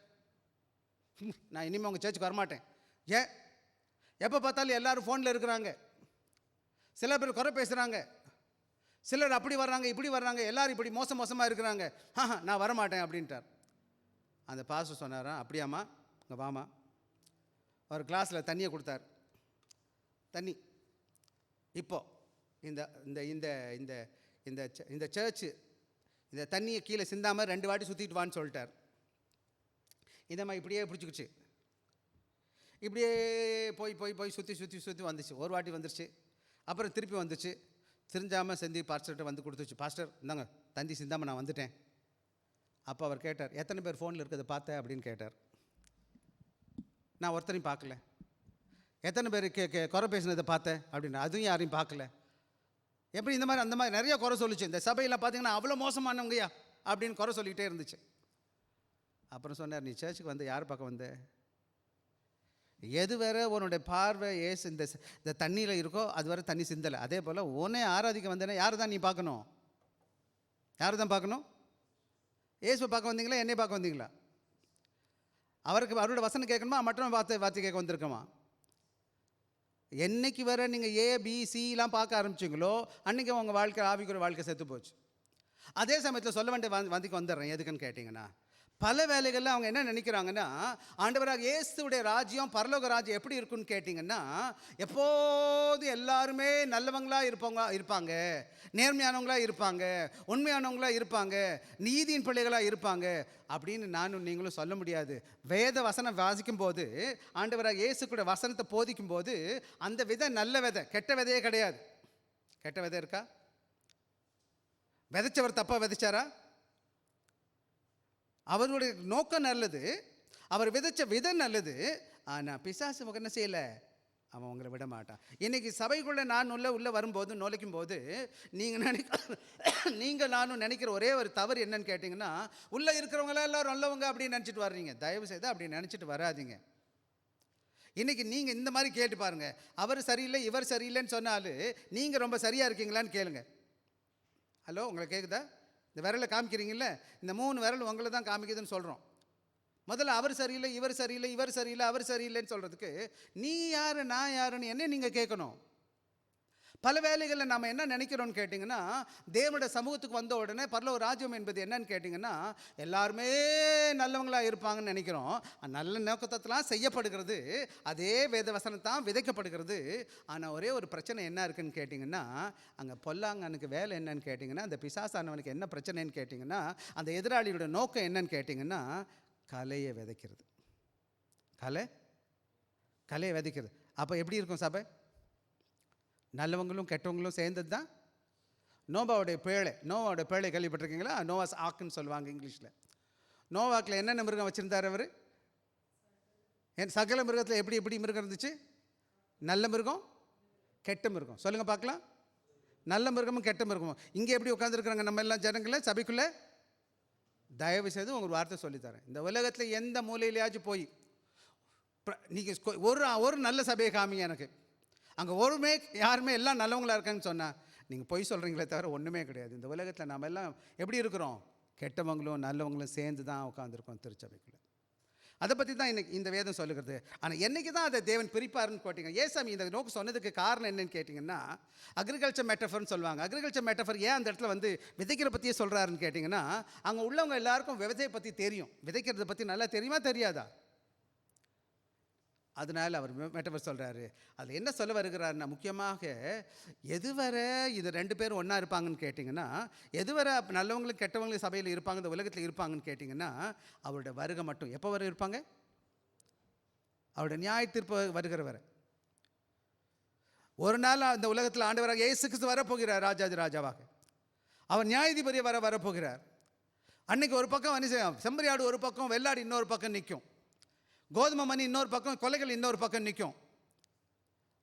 நான் இனிமேல் உங்கள் சர்ச்சுக்கு வரமாட்டேன். ஏன்? எப்போ பார்த்தாலும் எல்லோரும் ஃபோனில் இருக்கிறாங்க, சில பேர் குறை பேசுகிறாங்க, சிலர் அப்படி வர்றாங்க இப்படி வர்றாங்க, எல்லோரும் இப்படி மோசமாக இருக்கிறாங்க, நான் வரமாட்டேன் அப்படின்ட்டார். அந்த பாஸ்டர் சொன்னாராம், அப்படியாம்மா இங்கே வாமா. அவர் கிளாஸில் தண்ணியை கொடுத்தார். தண்ணி இப்போது இந்த இந்த இந்த இந்த இந்த இந்த சர்ச்சு இந்த தண்ணியை கீழே சிந்தாமல் 2 வாட்டி சுற்றிட்டு வான்னு சொல்லிட்டார். இதம்மா இப்படியே பிடிச்சிக்கிச்சு, இப்படியே போய் போய் போய் சுற்றி சுற்றி சுற்றி வந்துச்சு. ஒரு வாட்டி வந்துருச்சு, அப்புறம் திருப்பி வந்துச்சு. சிரிஞ்சாமல் செந்தி பாஸ்டர்கிட்ட வந்து கொடுத்துச்சு, பாஸ்டர் இந்தாங்க தண்ணி சிந்தாமல் நான் வந்துட்டேன். அப்போ அவர் கேட்டார், எத்தனை பேர் ஃபோனில் இருக்கிறத பார்த்தேன் அப்படின்னு கேட்டார். நான் ஒருத்தரையும் பார்க்கல. எத்தனை பேர் குறை பேசினதை பார்த்தேன் அப்படின்னு, அதுவும் யாரையும் பார்க்கல. எப்படி இந்த மாதிரி அந்த மாதிரி நிறைய குறை சொல்லிச்சு. இந்த சபையில் பார்த்தீங்கன்னா அவ்வளோ மோசமானவங்கய்யா அப்படின்னு குறை சொல்லிக்கிட்டே இருந்துச்சு. அப்புறம் சொன்னார், நீ சர்ச்சுக்கு வந்து யார் பார்க்க வந்த? எது வேற உன்னுடைய பார்வை ஏசு இந்த தண்ணியில் இருக்கோ அது வரை தண்ணி சிந்தலை. அதே போல் உன்னை ஆராதிக்க வந்தேன்னா யார் தான் நீ பார்க்கணும்? யார் தான் பார்க்கணும்? ஏசுவை பார்க்க வந்தீங்களா, என்னை பார்க்க வந்தீங்களா? அவரோட வசனம் கேட்கணுமா, மற்றவன் வார்த்தை கேட்க வந்திருக்கமா? என்னைக்கு வர நீங்கள் ABCலாம் பார்க்க ஆரம்பிச்சிங்களோ அன்றைக்கி உங்கள் வாழ்க்கை ஆவிக்குரிய வாழ்க்கை செத்து போச்சு. அதே சமயத்தில் சொல்ல வேண்டிய வந்திக்கு வந்துடுறேன். எதுக்குன்னு கேட்டிங்கன்னா, பல வேலைகளில் அவங்க என்ன நினைக்கிறாங்கன்னா, ஆண்டவராக இயேசுவுடைய ராஜ்யம் பரலோக ராஜ்யம் எப்படி இருக்குன்னு கேட்டிங்கன்னா, எப்போது எல்லாருமே நல்லவங்களாக இருப்பாங்க, நேர்மையானவங்களாக இருப்பாங்க, உண்மையானவங்களாக இருப்பாங்க, நீதியின் பிள்ளைகளாக இருப்பாங்க அப்படின்னு நானும் நீங்களும் சொல்ல முடியாது. வேத வசனம் வாசிக்கும் போது, ஆண்டவராக இயேசு கூட வசனத்தை போதிக்கும் போது, அந்த விதை நல்ல விதை, கெட்ட விதையே கிடையாது. கெட்ட விதை இருக்கா? விதைச்சவர் தப்பாக விதைச்சாரா? அவருடைய நோக்கம் நல்லது, அவர் விதைச்ச விதை நல்லது. ஆனால் பிசாசு என்ன செய்யலை, அவன் உங்களை விட மாட்டான். இன்றைக்கி சபைக்குள்ளே நான் உள்ளே வரும்போது நுழைக்கும் போது நீங்கள் நானும் நினைக்கிற ஒரே ஒரு தவறு என்னன்னு கேட்டிங்கன்னா, உள்ளே இருக்கிறவங்களாம் எல்லோரும் நல்லவங்க அப்படின்னு நினச்சிட்டு வர்றீங்க. தயவு செய்து அப்படி நினச்சிட்டு வராதிங்க. இன்றைக்கி நீங்கள் இந்த மாதிரி கேட்டு பாருங்கள், அவர் சரியில்லை இவர் சரியில்லைன்னு சொன்னாலும் நீங்கள் ரொம்ப சரியாக இருக்கீங்களான்னு கேளுங்க. ஹலோ, உங்களுக்கு கேட்குதா? இந்த விரலை காமிக்கிறீங்கள, இந்த 3 விரல் உங்களை தான் காமிக்குதுன்னு சொல்கிறோம். முதல்ல அவர் சரியில்லை இவர் சரியில்லை இவர் சரியில்லை அவர் சரியில்லைன்னு சொல்கிறதுக்கு நீ யார் நான் யாருன்னு என்ன நீங்கள் கேட்கணும். பல வேலைகளில் நம்ம என்ன நினைக்கிறோன்னு கேட்டிங்கன்னா, தேவனுடைய சமூகத்துக்கு வந்த உடனே பரலோக ராஜ்யம் என்பது என்னன்னு கேட்டிங்கன்னா, எல்லாருமே நல்லவங்களாக இருப்பாங்கன்னு நினைக்கிறோம். நல்ல நோக்கத்தெல்லாம் செய்யப்படுகிறது, அதே வேத வசனத்தான் விதைக்கப்படுகிறது. ஆனால் ஒரே ஒரு பிரச்சனை என்ன இருக்குதுன்னு கேட்டிங்கன்னா, அங்கே பொல்லாங்கனுக்கு வேலை என்னன்னு கேட்டிங்கன்னா, அந்த பிசாசானவனுக்கு என்ன பிரச்சனைன்னு கேட்டிங்கன்னா, அந்த எதிராளியோட நோக்கம் என்னன்னு கேட்டிங்கன்னா, கலையை விதைக்கிறது. கலையை விதைக்கிறது. அப்போ எப்படி இருக்கும் சபை? நல்லவங்களும் கெட்டவங்களும் சேர்ந்தது தான். நோவாவுடைய பேழை கேள்விப்பட்டிருக்கீங்களா? நோவாஸ் ஆக்குன்னு சொல்லுவாங்க இங்கிலீஷில். நோவாக்கில் என்னென்ன மிருகம் வச்சுருந்தார் அவர்? சகல மிருகத்தில் எப்படி மிருகம் இருந்துச்சு? நல்ல மிருகம் கெட்ட மிருகம். சொல்லுங்கள் பார்க்கலாம். நல்ல மிருகமும் கெட்ட மிருகமும். இங்கே எப்படி உட்காந்துருக்குறாங்க நம்ம எல்லாம் ஜனங்கள சபைக்குள்ளே? தயவு செய்து உங்களுக்கு வார்த்தை சொல்லித்தரேன். இந்த உலகத்தில் எந்த மூலையிலேயாச்சும் போய் நீங்கள் ஒரு நல்ல சபையை காமிங்க எனக்கு. அங்கே யாருமே எல்லாம் நல்லவங்களாக இருக்காங்கன்னு சொன்னால் நீங்கள் பொய் சொல்கிறீங்களே தவிர ஒன்றுமே கிடையாது. இந்த உலகத்தில் நம்ம எல்லாம் எப்படி இருக்கிறோம்? கெட்டவங்களும் நல்லவங்களும் சேர்ந்து தான் உட்காந்துருக்கோம் திருச்சபைக்குள்ளே. அதை பற்றி தான் இன்னைக்கு இந்த வேதம் சொல்லுகிறது. ஆனால் என்னைக்கு தான் அதை தேவன் பிரிப்பாருன்னு கேட்டிங்க, ஏசாமி இந்த நோக்கு சொன்னதுக்கு காரணம் என்னன்னு கேட்டிங்கன்னா, அக்ரிகல்ச்சர் மெட்டஃபர்னு சொல்லுவாங்க. அக்ரிகல்ச்சர் மெட்டஃபர் ஏன் அந்த இடத்துல வந்து விதைக்கிற பற்றியே சொல்கிறாருன்னு கேட்டிங்கன்னா, அங்கே உள்ளவங்க எல்லாருக்கும் விவசாய பற்றி தெரியும், விதைக்கிறத பற்றி நல்லா தெரியுமா தெரியாதா? அதனால் அவர் மெட்டஃபர் சொல்கிறாரு. அதில் என்ன சொல்ல வருகிறாருன்னா, முக்கியமாக எதுவரை இது 2 பேரும் ஒன்றா இருப்பாங்கன்னு கேட்டிங்கன்னா, எதுவரை நல்லவங்களும் கெட்டவங்களும் சபையில் இருப்பாங்க, இந்த உலகத்தில் இருப்பாங்கன்னு கேட்டிங்கன்னா, அவருடைய வருகை மட்டும். எப்போ வரை இருப்பாங்க? அவருடைய நியாய தீர்ப்பு வருகிற வரை. ஒரு நாள் அந்த உலகத்தில் ஆண்டவராக இயேசு கிறிஸ்து வரப்போகிறார் ராஜாதி ராஜாவாக. அவர் நியாயாதிபதி வரப்போகிறார். அன்னைக்கு ஒரு பக்கம் என்ன செய்யும், செம்மறியாடு ஒரு பக்கம், வெள்ளாடு இன்னொரு பக்கம் நிற்கும், கோதுமை மணி இன்னொரு பக்கம், கொலைகள் இன்னொரு பக்கம் நிற்கும்.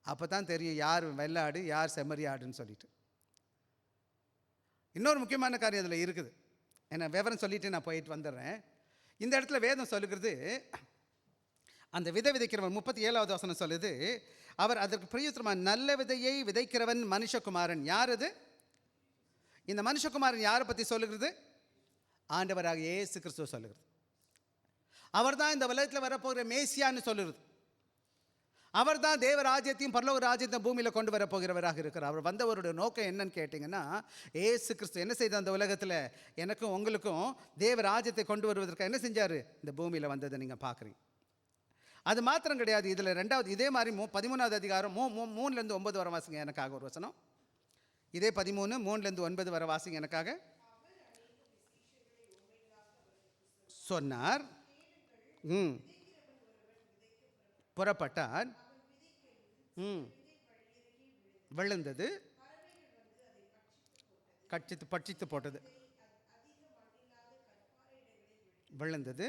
அப்போ தான் தெரியும் யார் வெள்ளாடு யார் செம்மறியாடுன்னு சொல்லிட்டு. இன்னொரு முக்கியமான காரியம் அதில் இருக்குது. என்ன விவரம் சொல்லிட்டு நான் போயிட்டு வந்துடுறேன். இந்த இடத்துல வேதம் சொல்லுகிறது, அந்த விதை விதைக்கிறவன் 37வது வசனம் சொல்லுது, அவர் அதற்கு பிரயுத்தரமாக நல்ல விதையை விதைக்கிறவன் மனுஷகுமாரன். யார் அது? இந்த மனுஷகுமாரன் யாரை பற்றி சொல்லுகிறது? ஆண்டவராக இயேசு கிறிஸ்துவ சொல்லுகிறது. அவர் தான் இந்த உலகத்தில் வரப்போகிற மேசியான்னு சொல்லுறது. அவர் தான் தேவ ராஜ்யத்தையும் பரலோக ராஜ்யத்தையும் பூமியில் கொண்டு வரப்போகிறவராக இருக்கிறார். அவர் வந்தவருடைய நோக்கம் என்னன்னு கேட்டிங்கன்னா, ஏசு கிறிஸ்து என்ன செய்த அந்த உலகத்தில் எனக்கும் உங்களுக்கும் தேவ ராஜ்யத்தை கொண்டு வருவதற்கு என்ன செஞ்சார்? இந்த பூமியில் வந்ததை நீங்கள் பார்க்குறீங்க. அது மாத்திரம் கிடையாது. இதில் 2வது இதே மாதிரி 13வது அதிகாரம் 3லேருந்து 9 வர வாசிங்க எனக்காக ஒரு வசனம். இதே 13 3லேருந்து 9 வர வாசிங்க எனக்காக. சொன்னார், புறப்பட்டார், விழுந்தது, பட்சித்து போட்டது, விழுந்தது,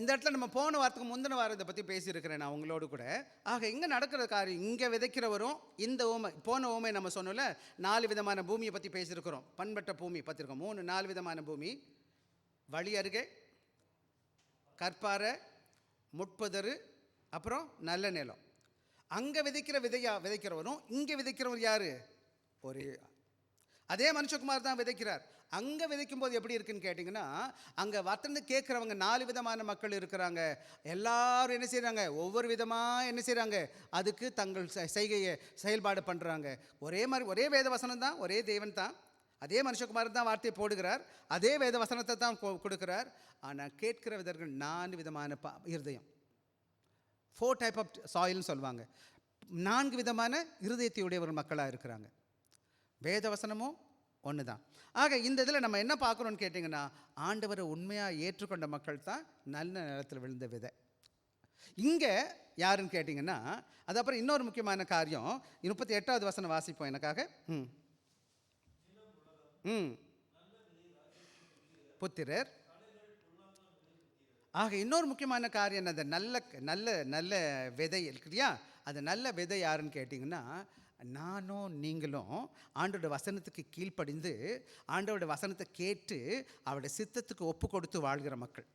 இந்த இடத்துல நம்ம போன வாரத்துக்கு முந்தின வாரம் இதை பற்றி பேசியிருக்கிறேன் நான் உங்களோடு கூட. ஆக இங்கே நடக்கிற காரியம், இங்கே விதைக்கிறவரும் இந்த ஊமை, போன ஊமை நம்ம சொன்னோம்ல 4 விதமான பூமியை பற்றி பேசியிருக்கிறோம். பண்பட்ட பூமி பார்த்துருக்கோம். 4 விதமான பூமி. வழி அருகே, கற்பாறை, முட்புதரு, அப்புறம் நல்ல நிலம். அங்கே விதைக்கிற விதைக்கிறவரும் இங்கே விதைக்கிறவர் யார்? ஒரு அதே மனுஷகுமார் தான் விதைக்கிறார். அங்கே விதைக்கும் போது எப்படி இருக்குன்னு கேட்டிங்கன்னா, அங்கே வர்த்தனை கேட்குறவங்க 4 விதமான மக்கள் இருக்கிறாங்க. எல்லாரும் என்ன செய்கிறாங்க? ஒவ்வொரு விதமாக என்ன செய்கிறாங்க? அதுக்கு தங்கள் செய்கையை செயல்பாடு பண்ணுறாங்க. ஒரே மாதிரி ஒரே வேத வசனம் தான், ஒரே தேவன் தான், அதே மனுஷகுமார் தான் வார்த்தையை போடுகிறார், அதே வேத வசனத்தை தான் கொடுக்குறார். ஆனால் கேட்கிற விதர்கள் 4 விதமான இருதயம், 4 டைப் ஆஃப் சாயில்னு சொல்லுவாங்க. 4 விதமான இருதயத்தையுடையவர் மக்களாக இருக்கிறாங்க. வேத வசனமும் ஒன்று தான். ஆக இந்த இதில் நம்ம என்ன பார்க்குறோன்னு கேட்டிங்கன்னா, ஆண்டவரை உண்மையாக ஏற்றுக்கொண்ட மக்கள் தான் நல்ல நிலத்தில் விழுந்த விதை. இங்கே யாருன்னு கேட்டிங்கன்னா, அது அப்புறம் இன்னொரு முக்கியமான காரியம் 38வது வசனம் வாசிப்போம் எனக்காக. புத்திரர். ஆக இன்னொரு முக்கியமான காரியம் அந்த நல்ல நல்ல நல்ல விதை இல்லையா, அது நல்ல விதை யாருன்னு கேட்டிங்கன்னா, நானும் நீங்களும் ஆண்டோட வசனத்துக்கு கீழ்ப்படிந்து ஆண்டோட வசனத்தை கேட்டு அவருடைய சித்தத்துக்கு ஒப்பு கொடுத்து வாழ்கிற மக்கள்.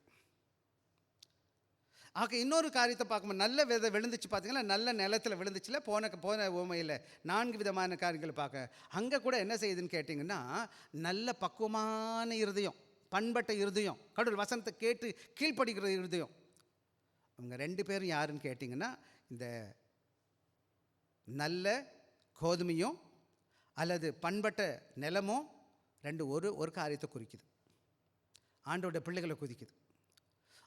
ஆக இன்னொரு காரியத்தை பார்க்கும்போது நல்ல விதை விழுந்துச்சு பார்த்தீங்கன்னா, நல்ல நிலத்தில் விழுந்துச்சுல. போன ஊமையில் 4 விதமான காரியங்களை பார்க்க. அங்கே கூட என்ன செய்யுதுன்னு கேட்டிங்கன்னா, நல்ல பக்குவமான இருதயம், பண்பட்ட இருதயம், கடவுள் வசனத்தை கேட்டு கீழ்ப்படுகிற இருதயம். அவங்க 2 பேரும் யாருன்னு கேட்டிங்கன்னா, இந்த நல்ல கோதுமையும் அல்லது பண்பட்ட நிலமும் 2 ஒரு காரியத்தை குறிக்குது. ஆண்டோட பிள்ளைகளை குறிக்குது.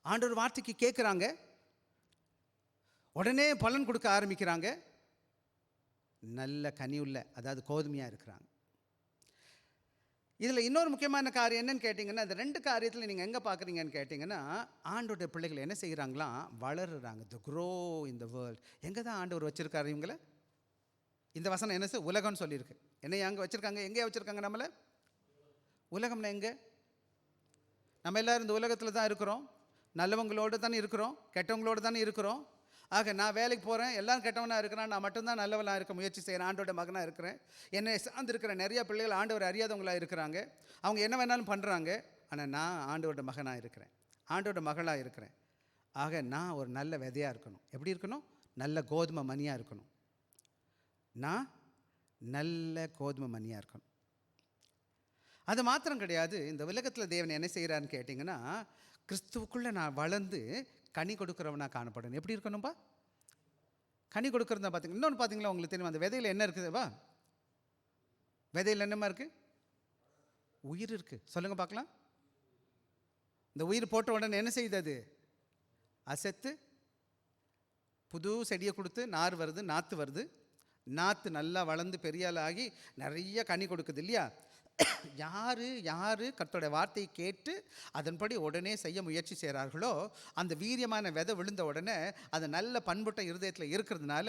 ஆண்டோட வார்த்தைக்கு கேட்குறாங்க, உடனே பலன் கொடுக்க ஆரம்பிக்கிறாங்க, நல்ல கனியுள்ள, அதாவது கோதுமையாக இருக்கிறாங்க. இதில் இன்னொரு முக்கியமான காரியம் என்னன்னு கேட்டிங்கன்னா, இந்த 2 காரியத்தில் நீங்கள் எங்கே பார்க்குறீங்கன்னு கேட்டிங்கன்னா, ஆண்டோட பிள்ளைகள் என்ன செய்கிறாங்களாம்? வளருறாங்க. த க்ரோ இன் த வேர்ல்ட். எங்கே தான் ஆண்டவர் வச்சுருக்காரு இவங்களை? இந்த வசனம் என்ன உலகம்னு சொல்லியிருக்கு. என்னையா அங்கே வச்சுருக்காங்க? எங்கேயா வச்சுருக்காங்க நம்மளை? உலகம்னா எங்கே? நம்ம எல்லோரும் இந்த உலகத்தில் தான் இருக்கிறோம். நல்லவங்களோடு தானே இருக்கிறோம், கெட்டவங்களோடு தானே இருக்கிறோம். ஆக நான் வேலைக்கு போகிறேன், எல்லோரும் கெட்டவனாக இருக்கிறான், நான் மட்டும்தான் நல்லவனாக இருக்க முயற்சி செய்கிறேன், ஆண்டோட மகனாக இருக்கிறேன். என்னை சார்ந்திருக்கிற நிறைய பிள்ளைகள் ஆண்டவர் அறியாதவங்களாக இருக்கிறாங்க. அவங்க என்ன வேணாலும் பண்ணுறாங்க. ஆனால் நான் ஆண்டோட மகனாக இருக்கிறேன், ஆண்டோட மகளாக இருக்கிறேன். ஆக நான் ஒரு நல்ல விதையாக இருக்கணும். எப்படி இருக்கணும்? நல்ல கோதுமை மணியாக இருக்கணும். நான் நல்ல கோதுமை மணியாக இருக்கணும். அது மாத்திரம் கிடையாது. இந்த உலகத்தில் தேவன் என்ன செய்கிறான்னு கேட்டிங்கன்னா, கிறிஸ்துவுக்குள்ளே நான் வளர்ந்து கனி கொடுக்குறவனாக காணப்படணும். எப்படி இருக்கணும்பா? கனி கொடுக்குறதா பார்த்தீங்க. இன்னொன்று பார்த்தீங்களா, உங்களுக்கு தெரியும், அந்த விதையில் என்ன இருக்குதுப்பா? விதையில் என்னமா இருக்குது? உயிர் இருக்குது. சொல்லுங்கள் பார்க்கலாம். இந்த உயிர் போட்ட உடனே என்ன செய்யுது? அது அசத்து புது செடியை கொடுத்து நார் வருது, நாற்று வருது. நாற்று நல்லா வளர்ந்து பெரியால் ஆகி நிறைய கனி கொடுக்குது இல்லையா? யார் கர்த்தருடைய வார்த்தையை கேட்டு அதன்படி உடனே செய்ய முயற்சி செய்கிறார்களோ, அந்த வீரியமான விதை விழுந்த உடனே அது நல்ல பண்புட்ட இருதயத்தில் இருக்கிறதுனால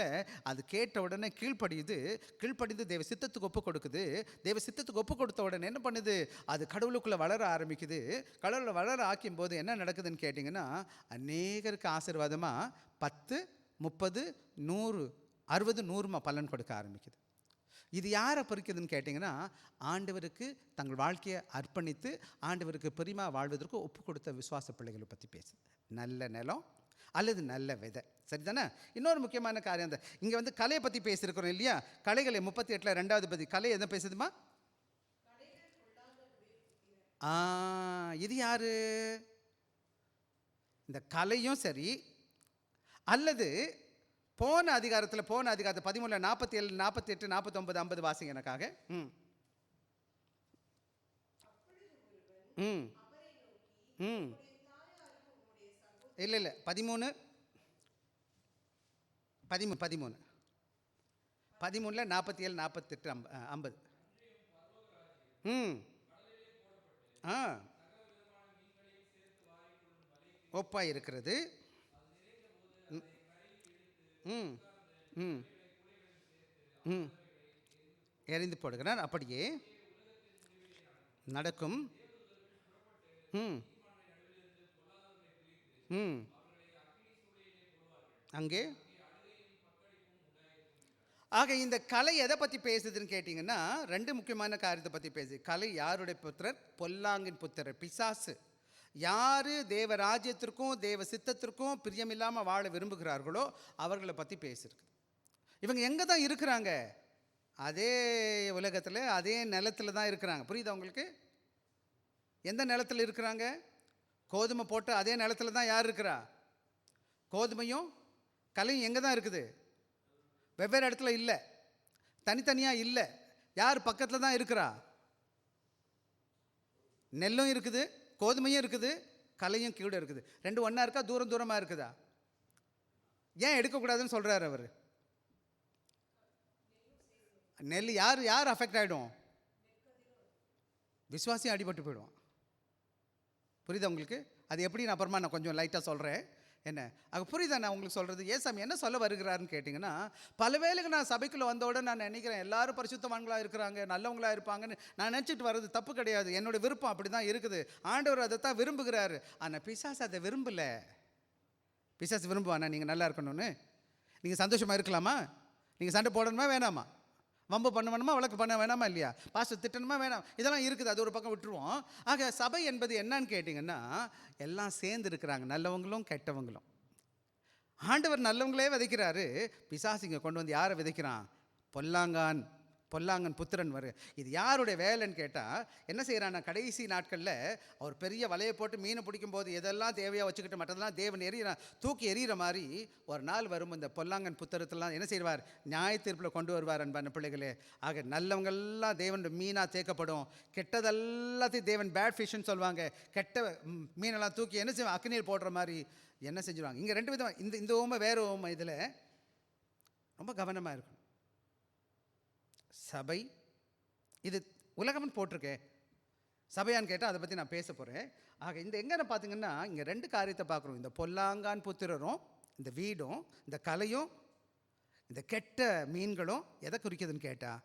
அது கேட்ட உடனே கீழ்ப்படிந்து தேவ சித்தத்துக்கு ஒப்பு கொடுக்குது. தேவ சித்தத்துக்கு ஒப்பு கொடுத்த உடனே என்ன பண்ணுது? அது கடவுளுக்குள்ளே வளர ஆரம்பிக்குது. கடவுளை வளர ஆக்கும் போது என்ன நடக்குதுன்னு கேட்டிங்கன்னா, அநேகருக்கு ஆசீர்வாதமாக 10, 30, 100, 60, 100 பலன் கொடுக்க ஆரம்பிக்குது. இது யாரை பறிக்குதுன்னு கேட்டிங்கன்னா, ஆண்டவருக்கு தங்கள் வாழ்க்கையை அர்ப்பணித்து ஆண்டவருக்கு பிரியமா வாழ்வதற்கு ஒப்பு கொடுத்த விசுவாச பிள்ளைகளை பற்றி பேசுது. நல்ல நிலம் அல்லது நல்ல விதை, சரிதானே? இன்னொரு முக்கியமான காரியம், அந்த இங்கே வந்து கலையை பற்றி பேசியிருக்கிறோம் இல்லையா? கலைகளை 38 2வது பதி கலை எதை பேசுதுமா? இது யாரு? இந்த கலையும் சரி, அல்லது போன அதிகாரத்தில் 13 47 48 49 50 வாசிங்க எனக்காக. இல்லை 13 13 13 47 48 50. ஒப்பாக இருக்கிறது. எறிந்து போடுகிறார். அப்படியே நடக்கும். அங்கே ஆக இந்த கலை எதை பற்றி பேசுதுன்னு கேட்டிங்கன்னா, 2 முக்கியமான காரியத்தை பற்றி பேசுது. கலை யாருடைய புத்திரர்? பொல்லாங்கின் புத்திரர், பிசாசு. யார் தேவ ராஜ்யத்திற்கும் தேவ சித்தத்திற்கும் பிரியமில்லாமல் வாழ விரும்புகிறார்களோ அவர்களை பற்றி பேசியிருக்கு. இவங்க எங்கே தான் இருக்கிறாங்க? அதே உலகத்தில் அதே நிலத்தில் தான் இருக்கிறாங்க. புரியுதா உங்களுக்கு? எந்த நிலத்தில் இருக்கிறாங்க? கோதுமை போட்டு அதே நிலத்தில் தான் யார் இருக்கிறா? கோதுமையும் கலையும் எங்கே தான் இருக்குது? வெவ்வேறு இடத்துல இல்லை, தனித்தனியாக இல்லை. யார் பக்கத்தில் தான் இருக்கிறா? நெல்லும் இருக்குது, கோதுமையும் இருக்குது, கலையும் கீழே இருக்குது. 2 ஒன்றா இருக்கா? தூரமாக இருக்குதா? ஏன் எடுக்கக்கூடாதுன்னு சொல்கிறார் அவர்? நெல் யார் அஃபெக்ட் ஆகிடும்? விசுவாசியும் அடிபட்டு போயிடுவான். புரியுதா உங்களுக்கு? அது எப்படி நான் அப்புறமா கொஞ்சம் லைட்டாக சொல்கிறேன். என்ன அது புரியுதா நான் உங்களுக்கு சொல்கிறது? ஏசாமி என்ன சொல்ல வருகிறாருன்னு கேட்டிங்கன்னா, பல வேளைக்கு நான் சபைக்குள்ளே வந்தோட நான் நினைக்கிறேன் எல்லாரும் பரிசுத்தவான்களாக இருக்கிறாங்க, நல்லவங்களாக இருப்பாங்கன்னு நான் நினச்சிட்டு வர்றது தப்பு கிடையாது. என்னோடய விருப்பம் அப்படி தான் இருக்குது. ஆண்டவர் அதை தான் விரும்புகிறாரு. ஆனால் பிசாசு அதை விரும்பலை. பிசாசு விரும்புவானா நீங்கள் நல்லா இருக்கணும்னு? நீங்கள் சந்தோஷமாக இருக்கலாமா? நீங்கள் சண்டை போடணுமா வேணாமா? வம்பு பண்ண வேணுமா? வழக்கு பண்ண வேணாமா இல்லையா? பாஸ்டர் திட்டணுமா வேணாம்? இதெல்லாம் இருக்குது. அது ஒரு பக்கம் விட்டுருவோம். ஆக சபை என்பது என்னன்னு கேட்டிங்கன்னா, எல்லாம் சேர்ந்து இருக்கிறாங்க, நல்லவங்களும் கெட்டவங்களும். ஆண்டவர் நல்லவங்களே விதைக்கிறாரு. பிசாசிங்க கொண்டு வந்து யாரை விதைக்கிறான்? பொல்லாங்கன் புத்திரன் இது யாருடைய வேலைன்னு கேட்டால் என்ன செய்கிறான்னா, கடைசி நாட்களில் அவர் பெரிய வலையை போட்டு மீனை பிடிக்கும் போது எதெல்லாம் தேவையாக வச்சுக்கிட்டு மற்றதெல்லாம் தேவன் தூக்கி எறிகிற மாதிரி ஒரு நாள் வரும். இந்த பொல்லாங்கன் புத்திரத்தெல்லாம் என்ன செய்வார்? நியாய தீர்ப்பில் கொண்டு வருவார் அன்பான பிள்ளைகளே. ஆக நல்லவங்கள்லாம் தேவன் மீனாக தேக்கப்படும், கெட்டதெல்லாத்தையும் தேவன் பேட் ஃபிஷ்ன்னு சொல்லுவாங்க. கெட்ட மீனெல்லாம் தூக்கி என்ன செய்வாங்க? அக்னியில் போடுற மாதிரி என்ன செஞ்சுருவாங்க. இங்கே 2 விதமாக இந்த ஓமை வேறு ஓமை. இதில் ரொம்ப கவனமாக இருக்கணும். சபை இது உலகம்னு போட்டிருக்கே, சபையான்னு கேட்டால் அதை பற்றி நான் பேச போகிறேன். ஆக இந்த எங்கே பார்த்தீங்கன்னா, இங்கே 2 காரியத்தை பார்க்குறோம். இந்த பொல்லாங்கான் புத்திரரும், இந்த வீடும், இந்த கலையும், இந்த கெட்ட மீன்களும் எதை குறிக்குதுன்னு கேட்டால்,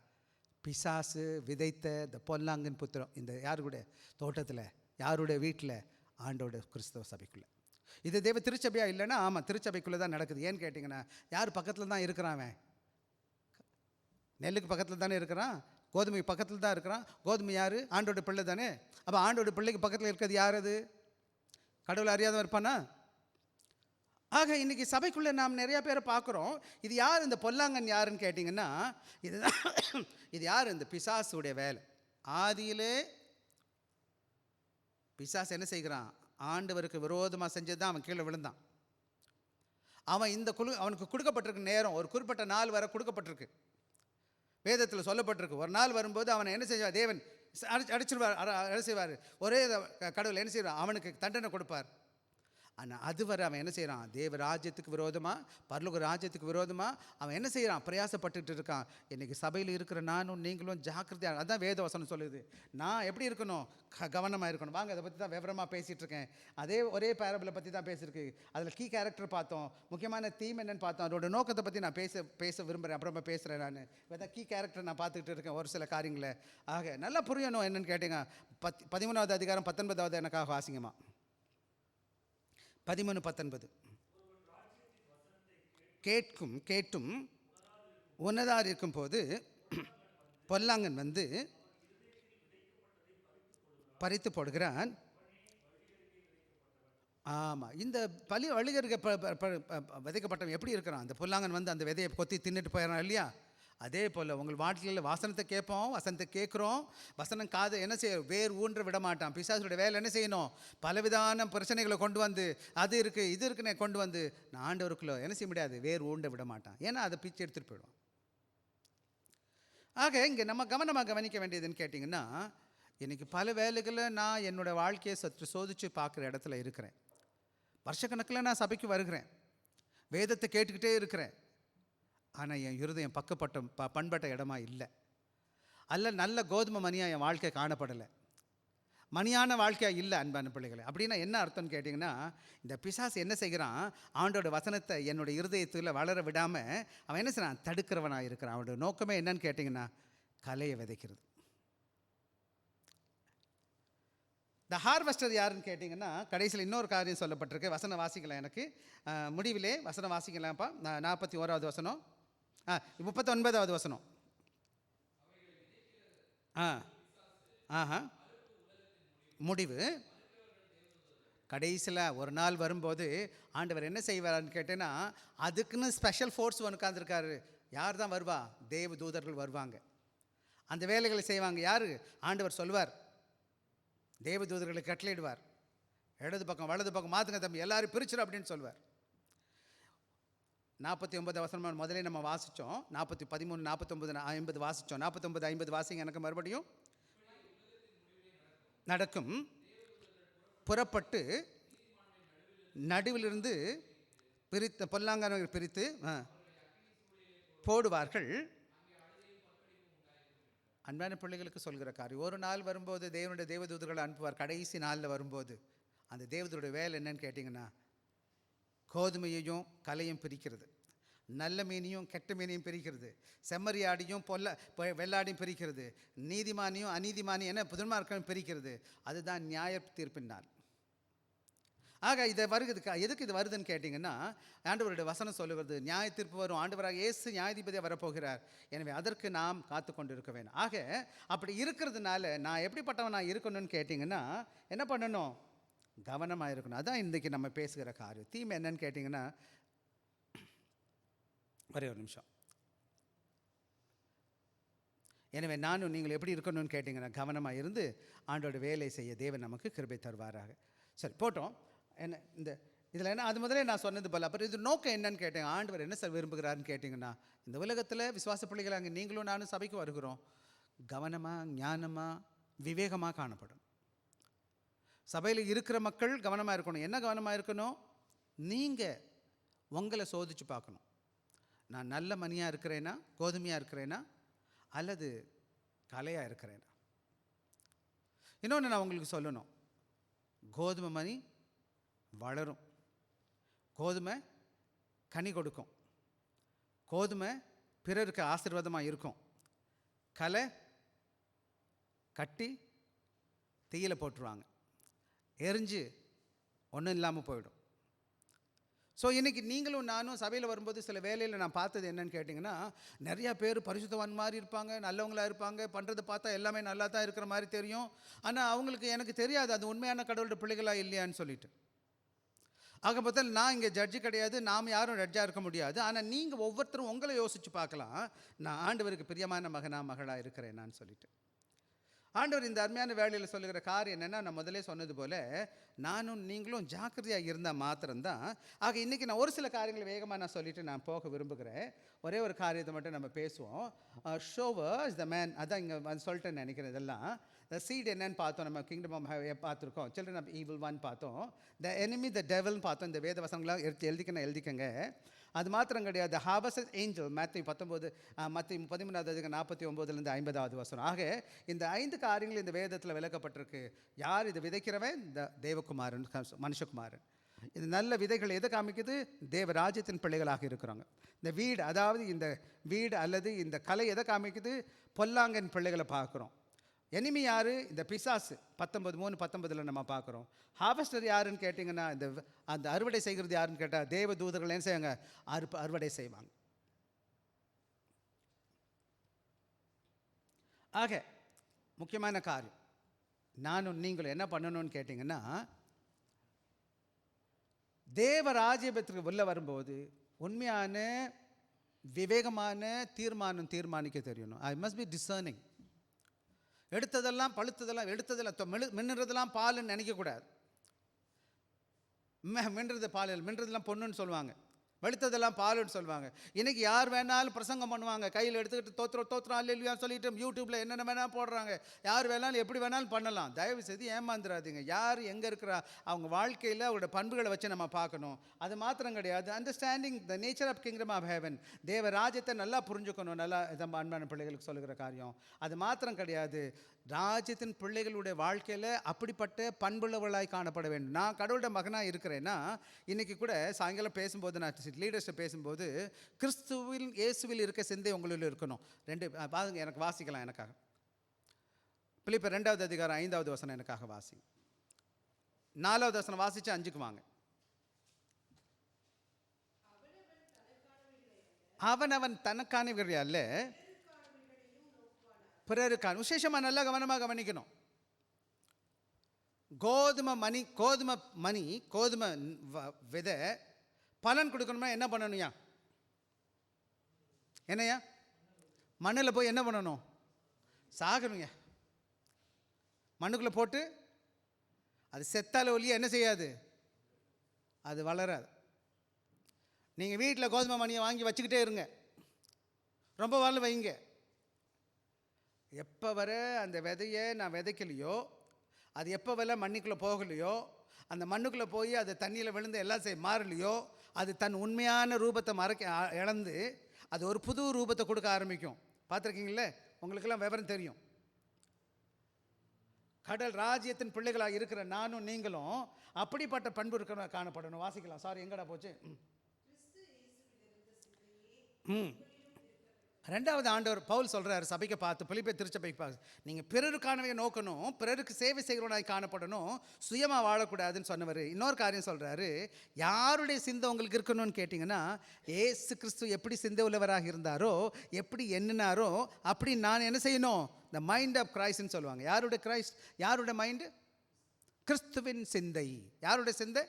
பிசாசு விதைத்த இந்த பொல்லாங்கன் புத்திரம் இந்த யாருடைய தோட்டத்தில், யாருடைய வீட்டில்? ஆண்டோட கிறிஸ்தவ சபைக்குள்ளே. இது தேவ திருச்சபையாக இல்லைன்னா ஆமாம் திருச்சபைக்குள்ளே தான் நடக்குது. ஏன்னு கேட்டிங்கன்னா, யார் பக்கத்தில் தான் இருக்கிறான்? அவன் நெல்லுக்கு பக்கத்தில் தானே இருக்கிறான், கோதுமை பக்கத்தில் தான் இருக்கிறான். கோதுமை யார்? ஆண்டோட பிள்ளை தானே. அப்போ ஆண்டோட பிள்ளைக்கு பக்கத்தில் இருக்கிறது யார்? அது கடவுளை அறியாதவன் இருப்பானா? ஆக இன்னைக்கு சபைக்குள்ளே நாம் நிறைய பேரை பார்க்குறோம். இது யார் இந்த பொல்லாங்கன் யாருன்னு கேட்டிங்கன்னா, இதுதான் இது யார் இந்த பிசாசுடைய வேலை. ஆதியிலே பிசாசு என்ன செய்கிறான்? ஆண்டவருக்கு விரோதமாக செஞ்சது தான் அவன் கீழே விழுந்தான். அவன் இந்த அவனுக்கு கொடுக்கப்பட்டிருக்கு நேரம், ஒரு குறிப்பிட்ட நாள் வரை கொடுக்கப்பட்டிருக்கு. வேதத்தில் சொல்லப்பட்டிருக்கு. ஒரு நாள் வரும்போது அவனை என்ன செய்வார்? தேவன் அடிச்சிருவார். என்ன செய்வார்? ஒரே கடவுள் என்ன செய்வார்? அவனுக்கு தண்டனை கொடுப்பார். ஆனால் அதுவரை அவன் என்ன செய்கிறான்? தேவ ராஜ்யத்துக்கு விரோதமாக, பரலோக ராஜ்யத்துக்கு விரோதமாக அவன் என்ன செய்கிறான்? பிரயாசப்பட்டுட்டு இருக்கான். இன்றைக்கி சபையில் இருக்கிற நானும் நீங்களும் ஜாக்கிரதையாக, அதுதான் வேத வசனம் சொல்லுது. நான் எப்படி இருக்கணும்? கவனமாக இருக்கணும். வாங்க, அதை பற்றி தான் விவரமாக பேசிகிட்டு இருக்கேன். ஒரே பேரபிளை பற்றி தான் பேசியிருக்கு. அதில் கீ கேரக்டர் பார்த்தோம், முக்கியமான தீம் என்னன்னு பார்த்தோம், அதோட நோக்கத்தை பற்றி நான் பேச விரும்புகிறேன். அப்புறமா பேசுகிறேன். நான் இப்போ கீ கேரக்டர் நான் பார்த்துக்கிட்டு இருக்கேன் ஒரு சில காரியங்களை. ஆக நல்லா புரியணும். என்னென்னு கேட்டீங்க, 13வது அதிகாரம் 19வது எனக்காக வாசிங்கம்மா. 13:19. கேட்டும் உன்னதார் இருக்கும் போது பொல்லாங்கன் வந்து பறித்து போடுகிறான். ஆமாம், இந்த வழிகருக விதைக்கப்பட்டவன் எப்படி இருக்கிறான்? அந்த பொல்லாங்கன் வந்து அந்த விதையை கொத்தி தின்னுட்டு போயிடறான் இல்லையா? அதே போல் உங்கள் வாழ்க்கையில் வசனத்தை கேட்போம், வசனத்தை கேட்குறோம், வசனம் காது என்ன செய்ய வேர் ஊன்ற விட மாட்டான். பிசாசுடைய வேலை என்ன செய்யணும்? பலவிதான பிரச்சனைகளை கொண்டு வந்து, அது இருக்குது இது இருக்குன்னு கொண்டு வந்து நான் ஆண்டவருக்குள்ள என்ன செய்ய முடியாது? வேர் ஊண்ட விட மாட்டான். ஏன்னா அதை பிச்சு எடுத்துகிட்டு போயிடுவான். ஆக இங்கே நம்ம கவனமாக கவனிக்க வேண்டியதுன்னு கேட்டிங்கன்னா, இன்றைக்கி பல வேலைகளை நான் என்னோடய வாழ்க்கையை சற்று சோதித்து பார்க்குற இடத்துல இருக்கிறேன். வருஷக்கணக்கில் நான் சபைக்கு வருகிறேன், வேதத்தை கேட்டுக்கிட்டே இருக்கிறேன். ஆனால் என் இருதயம் பண்பட்ட இடமா இல்லை. நல்ல கோதுமை மணியாக என் வாழ்க்கை காணப்படலை. மணியான வாழ்க்கையாக இல்லை அன்பான பிள்ளைகளை. அப்படின்னா என்ன அர்த்தம்னு கேட்டிங்கன்னா, இந்த பிசாசு என்ன செய்கிறான்? ஆண்டோட வசனத்தை என்னோடய இருதயத்தில் வளர விடாமல் அவன் என்ன செய்கிறான்? தடுக்கிறவனாக இருக்கிறான். அவனோட நோக்கமே என்னன்னு கேட்டிங்கன்னா, கலையை விதைக்கிறது. த ஹார்வெஸ்டர் யாருன்னு கேட்டிங்கன்னா, கடைசியில் இன்னொரு காரியம் சொல்லப்பட்டிருக்கு. வசனம் வாசிக்கலாம், எனக்கு முடிவிலே வசனம் வாசிக்கலாம்ப்பா. 41வது வசனம், 39வது வசனம். முடிவு. கடைசியில் ஒரு நாள் வரும்போது ஆண்டவர் என்ன செய்வார்னு கேட்டேன்னா, அதுக்குன்னு ஸ்பெஷல் ஃபோர்ஸ் உட்காந்துருக்காரு. யார் தான் வருவா? தேவ தூதர்கள் வருவாங்க, அந்த வேலைகளை செய்வாங்க. யார்? ஆண்டவர் சொல்வார், தேவ தூதர்களை கட்டளையிடுவார். இடது பக்கம் வலது பக்கம் மாற்றுங்க தம்பி, எல்லாரும் பிரிச்சிடும் அப்படின்னு சொல்வார். 49 வசனம் முதலே நம்ம வாசித்தோம். 13, 49, 50 வாசித்தோம். 49, 50 வாசிங்க எனக்கு மறுபடியும். நடக்கும், புறப்பட்டு நடுவிலிருந்து பொல்லாங்கனை பிரித்து போடுவார்கள். அன்பான பிள்ளைகளுக்கு சொல்கிற காரியம், ஒரு நாள் வரும்போது தேவனுடைய தேவதூதர்களை அனுப்புவார். கடைசி நாளில் வரும்போது அந்த தேவதூதருடைய வேலை என்னன்னு கேட்டிங்கன்னா, கோதுமையையும் கலையும் பிரிக்கிறது, நல்ல மீனையும் கெட்ட மீனையும் பிரிக்கிறது, செம்மறியாடியும் வெள்ளாடியும் பிரிக்கிறது, நீதிமானியும் அநீதிமானியும் என்ன புதுமார்க்கையும் பிரிக்கிறது. அதுதான் நியாய தீர்ப்பின் நாள். ஆக இதை எதுக்கு இது வருதுன்னு கேட்டிங்கன்னா, ஆண்டவருடைய வசனம் சொல்லுவது நியாய தீர்ப்பு வரும். ஆண்டவராக இயேசு நியாயாதிபதியாக வரப்போகிறார். எனவே அதற்கு நாம் காத்து கொண்டு இருக்க வேணும். ஆக அப்படி இருக்கிறதுனால நான் எப்படிப்பட்டவன் நான் இருக்கணும்னு கேட்டிங்கன்னா, என்ன பண்ணணும்? கவனமாக இருக்கணும். அதான் இன்றைக்கி நம்ம பேசுகிற காரியம். தீமை என்னன்னு கேட்டிங்கன்னா, ஒரே ஒரு நிமிஷம். எனவே நானும் நீங்கள் எப்படி இருக்கணும்னு கேட்டிங்கன்னா, கவனமாக இருந்து ஆண்டோட வேலை செய்ய தேவன் நமக்கு கிருபை தருவாராக. சரி, போட்டோம். என்ன இதில் என்ன, அது முதலே நான் சொன்னது போல். அப்புறம் இது நோக்கம் என்னன்னு கேட்டேன். ஆண்டவர் என்ன சார் விரும்புகிறாருன்னு கேட்டிங்கன்னா, இந்த உலகத்தில் விசுவாச பிள்ளைகள் அங்கே நீங்களும் நானும் சபைக்கு வருகிறோம், கவனமாக ஞானமாக விவேகமாக காணப்படும். சபையில் இருக்கிற மக்கள் கவனமாக இருக்கணும். என்ன கவனமாக இருக்கணும்? நீங்கள் உங்களை சோதித்து பார்க்கணும். நான் நல்ல மணியாக இருக்கிறேனா, கோதுமையாக இருக்கிறேனா, அல்லது கலையாக இருக்கிறேனா? இன்னொன்று நான் உங்களுக்கு சொல்லணும், கோதுமை மணி வளரும், கோதுமை கனி கொடுக்கும், கோதுமை பிறருக்கு ஆசீர்வாதமாக இருக்கும், கலை கட்டி தீயில் போட்டுருவாங்க, எரிஞ்சு ஒன்றும் இல்லாமல் போயிடும். ஸோ இன்றைக்கி நீங்களும் நானும் சபையில் வரும்போது சில வேலையில் நான் பார்த்தது என்னன்னு கேட்டிங்கன்னா, நிறையா பேர் பரிசுத்தவான் மாதிரி இருப்பாங்க, நல்லவங்களாக இருப்பாங்க, பண்ணுறதை பார்த்தா எல்லாமே நல்லா தான் இருக்கிற மாதிரி தெரியும். ஆனால் அவங்களுக்கு எனக்கு தெரியாது அது உண்மையான கடவுளோட பிள்ளைகளாக இல்லையான்னு சொல்லிட்டு. ஆக மொத்தத்தில் நான் இங்கே ஜட்ஜு கிடையாது, நாம் யாரும் ஜட்ஜாக இருக்க முடியாது. ஆனால் நீங்கள் ஒவ்வொருத்தரும் உங்களை யோசித்து பார்க்கலாம், நான் ஆண்டவருக்கு பிரியமான மகனா மகளாக இருக்கிறேன் நான் சொல்லிட்டு. ஆண்டவர் இந்த அருமையான வேலையில் சொல்லுகிற காரியம் என்னென்னா, நான் முதலே சொன்னது போல் நானும் நீங்களும் ஜாக்கிரதையாக இருந்தால் மாத்திரம்தான். ஆக இன்றைக்கி நான் ஒரு சில காரியங்களை வேகமாக நான் சொல்லிவிட்டு நான் போக விரும்புகிறேன். ஒரே ஒரு காரியத்தை மட்டும் நம்ம பேசுவோம். ஷோவர் இஸ் த மேன், அதான் இங்கே சொல்லிட்டேன்னு நினைக்கிறேன். இதெல்லாம் த சீட் என்னன்னு பார்த்தோம், நம்ம கிங்டம் ஆஃப் பார்த்துருக்கோம், சில்ட்ரன் ஆஃப் ஈவில் 1 பார்த்தோம், த எனிமி த டெவல்னு பார்த்தோம். இந்த வேத வசனங்களாம் எழுதிக்கங்க. அது மாத்திரம் கிடையாது, ஹார்வெஸ்ட் ஏஞ்சல் மத்தேயு 19 மத்தேயு 13:49 50 வசனம். ஆக இந்த 5 காரியங்கள் இந்த வேதத்தில் விளக்கப்பட்டிருக்கு. யார் இது விதைக்கிறவன்? இந்த தேவகுமாரன், மனுஷகுமாரன். இது நல்ல விதைகள் எதை காமிக்குது? தேவராஜ்யத்தின் பிள்ளைகளாக இருக்கிறாங்க. இந்த வீடு, அதாவது இந்த வீடு அல்லது இந்த கலை எதை காமிக்குது? பொல்லாங்கன் பிள்ளைகளை பார்க்குறோம். எனிமி யார்? இந்த பிசாசு. 19:3-19 நம்ம பார்க்குறோம். ஹார்வெஸ்டர் யாருன்னு கேட்டிங்கன்னா, அந்த அறுவடை செய்கிறது யாருன்னு கேட்டால் தேவ தூதர்கள் என்ன செய்வாங்க? அறுவடை செய்வாங்க. ஆக முக்கியமான காரியம் நானும் நீங்களும் என்ன பண்ணணும்னு கேட்டிங்கன்னா, தேவ ராஜ்யத்துக்கு உள்ள வரும்போது உண்மையான விவேகமான தீர்மானிக்க தெரியணும். I must be discerning. எடுத்ததெல்லாம் பழுத்ததெல்லாம், மின்னுறதெல்லாம் பாலுன்னு நினைக்கக்கூடாது. மின்றது பால், மின்றதெல்லாம் பொண்ணுன்னு சொல்லுவாங்க, வெளுத்ததெல்லாம் பாலுன்னு சொல்லுவாங்க. இன்றைக்கி யார் வேணாலும் பிரசங்கம் பண்ணுவாங்க, கையில் எடுத்துக்கிட்டு தோத்திரம் அல்லேலூயா சொல்லிட்டு யூடியூப்பில் என்னென்ன வேணாலும் போடுறாங்க. யார் வேணாலும் எப்படி வேணாலும் பண்ணலாம். தயவு செய்து ஏமாந்துடாதீங்க. யார் எங்கே இருக்கிறா அவங்க வாழ்க்கையில் அவங்களோட பண்புகளை வச்சு நம்ம பார்க்கணும். அது மாத்திரம் கிடையாது, understanding the nature of kingdom of heaven, தேவ ராஜ்யத்தை நல்லா புரிஞ்சுக்கணும். நல்லா நம்ம அன்பான பிள்ளைகளுக்கு சொல்லுகிற காரியம் அது மாத்திரம் கிடையாது. ராஜ்யத்தின் பிள்ளைகளுடைய வாழ்க்கையில் அப்படிப்பட்ட பண்புள்ளவர்களாய் காணப்பட வேண்டும். நான் கடவுளோட மகனாக இருக்கிறேன்னா, இன்றைக்கி கூட சாயங்காலம் பேசும்போது நான் லீடர்ஸ்ட்டை பேசும்போது, கிறிஸ்துவில் இயேசுவில் இருக்க சிந்தை உங்களில் இருக்கணும். 2 பாருங்க, எனக்கு வாசிக்கலாம். எனக்காக பிலிப்பியர் 2வது அதிகாரம் 5வது வசனம் எனக்காக வாசி. 4வது வசனம் வாசிச்சு 5க்கு வாங்க. அவனவன் தனக்கானவைகளை அல்ல பிறருக்கான. விசேஷமாக நல்லா கவனமாக கவனிக்கணும். கோதுமை விதை பலன் கொடுக்கணும்னா என்ன பண்ணணும்யா? என்னையா? மண்ணில் போய் என்ன பண்ணணும்? சாகணுங்க. மண்ணுக்குள்ளே போட்டு அது செத்தால ஒலிய என்ன செய்யாது? அது வளராது. நீங்கள் வீட்டில் கோதுமை மணியை வாங்கி வச்சுக்கிட்டே இருங்க, ரொம்ப வாழ வைங்க. எப்போ வர அந்த விதையை நான் விதைக்கலையோ, அது எப்போ வர மண்ணுக்குள்ளே போகலையோ, அந்த மண்ணுக்குள்ளே போய் அது தண்ணியில் விழுந்து எல்லாம் மாறலையோ, அது தன் உண்மையான ரூபத்தை இழந்து அது ஒரு புது ரூபத்தை கொடுக்க ஆரம்பிக்கும். பார்த்துருக்கீங்களே? உங்களுக்கெல்லாம் விவரம் தெரியும். கடல் ராஜ்யத்தின் பிள்ளைகளாக இருக்கிற நானும் நீங்களும் அப்படிப்பட்ட பண்பு இருக்கிற காணப்படணும். வாசிக்கலாம். சாரி, எங்கடா போச்சு? 2வது ஆண்டவர் பவுல் சொல்கிறார் சபைக்கு பார்த்து, பிலிப்பியர் திருச்சபைக்கு பார்த்து, நீங்கள் பிறருக்கானவை நோக்கணும், பிறருக்கு சேவை செய்கிறவனாய் காணப்படணும், சுயமாக வாழக்கூடாதுன்னு சொன்னவர். இன்னொரு காரியம் சொல்கிறாரு, யாருடைய சிந்தை உங்களுக்கு இருக்கணும்னு கேட்டிங்கன்னா, ஏசு கிறிஸ்து எப்படி சிந்தை உள்ளவராக இருந்தாரோ, எப்படி எண்ணினாரோ அப்படி நான் என்ன செய்யணும்? த மைண்ட் ஆஃப் கிரைஸ்ட்னு சொல்லுவாங்க. யாருடைய கிரைஸ்ட்? யாருடைய மைண்டு? கிறிஸ்துவின் சிந்தை. யாருடைய சிந்தை?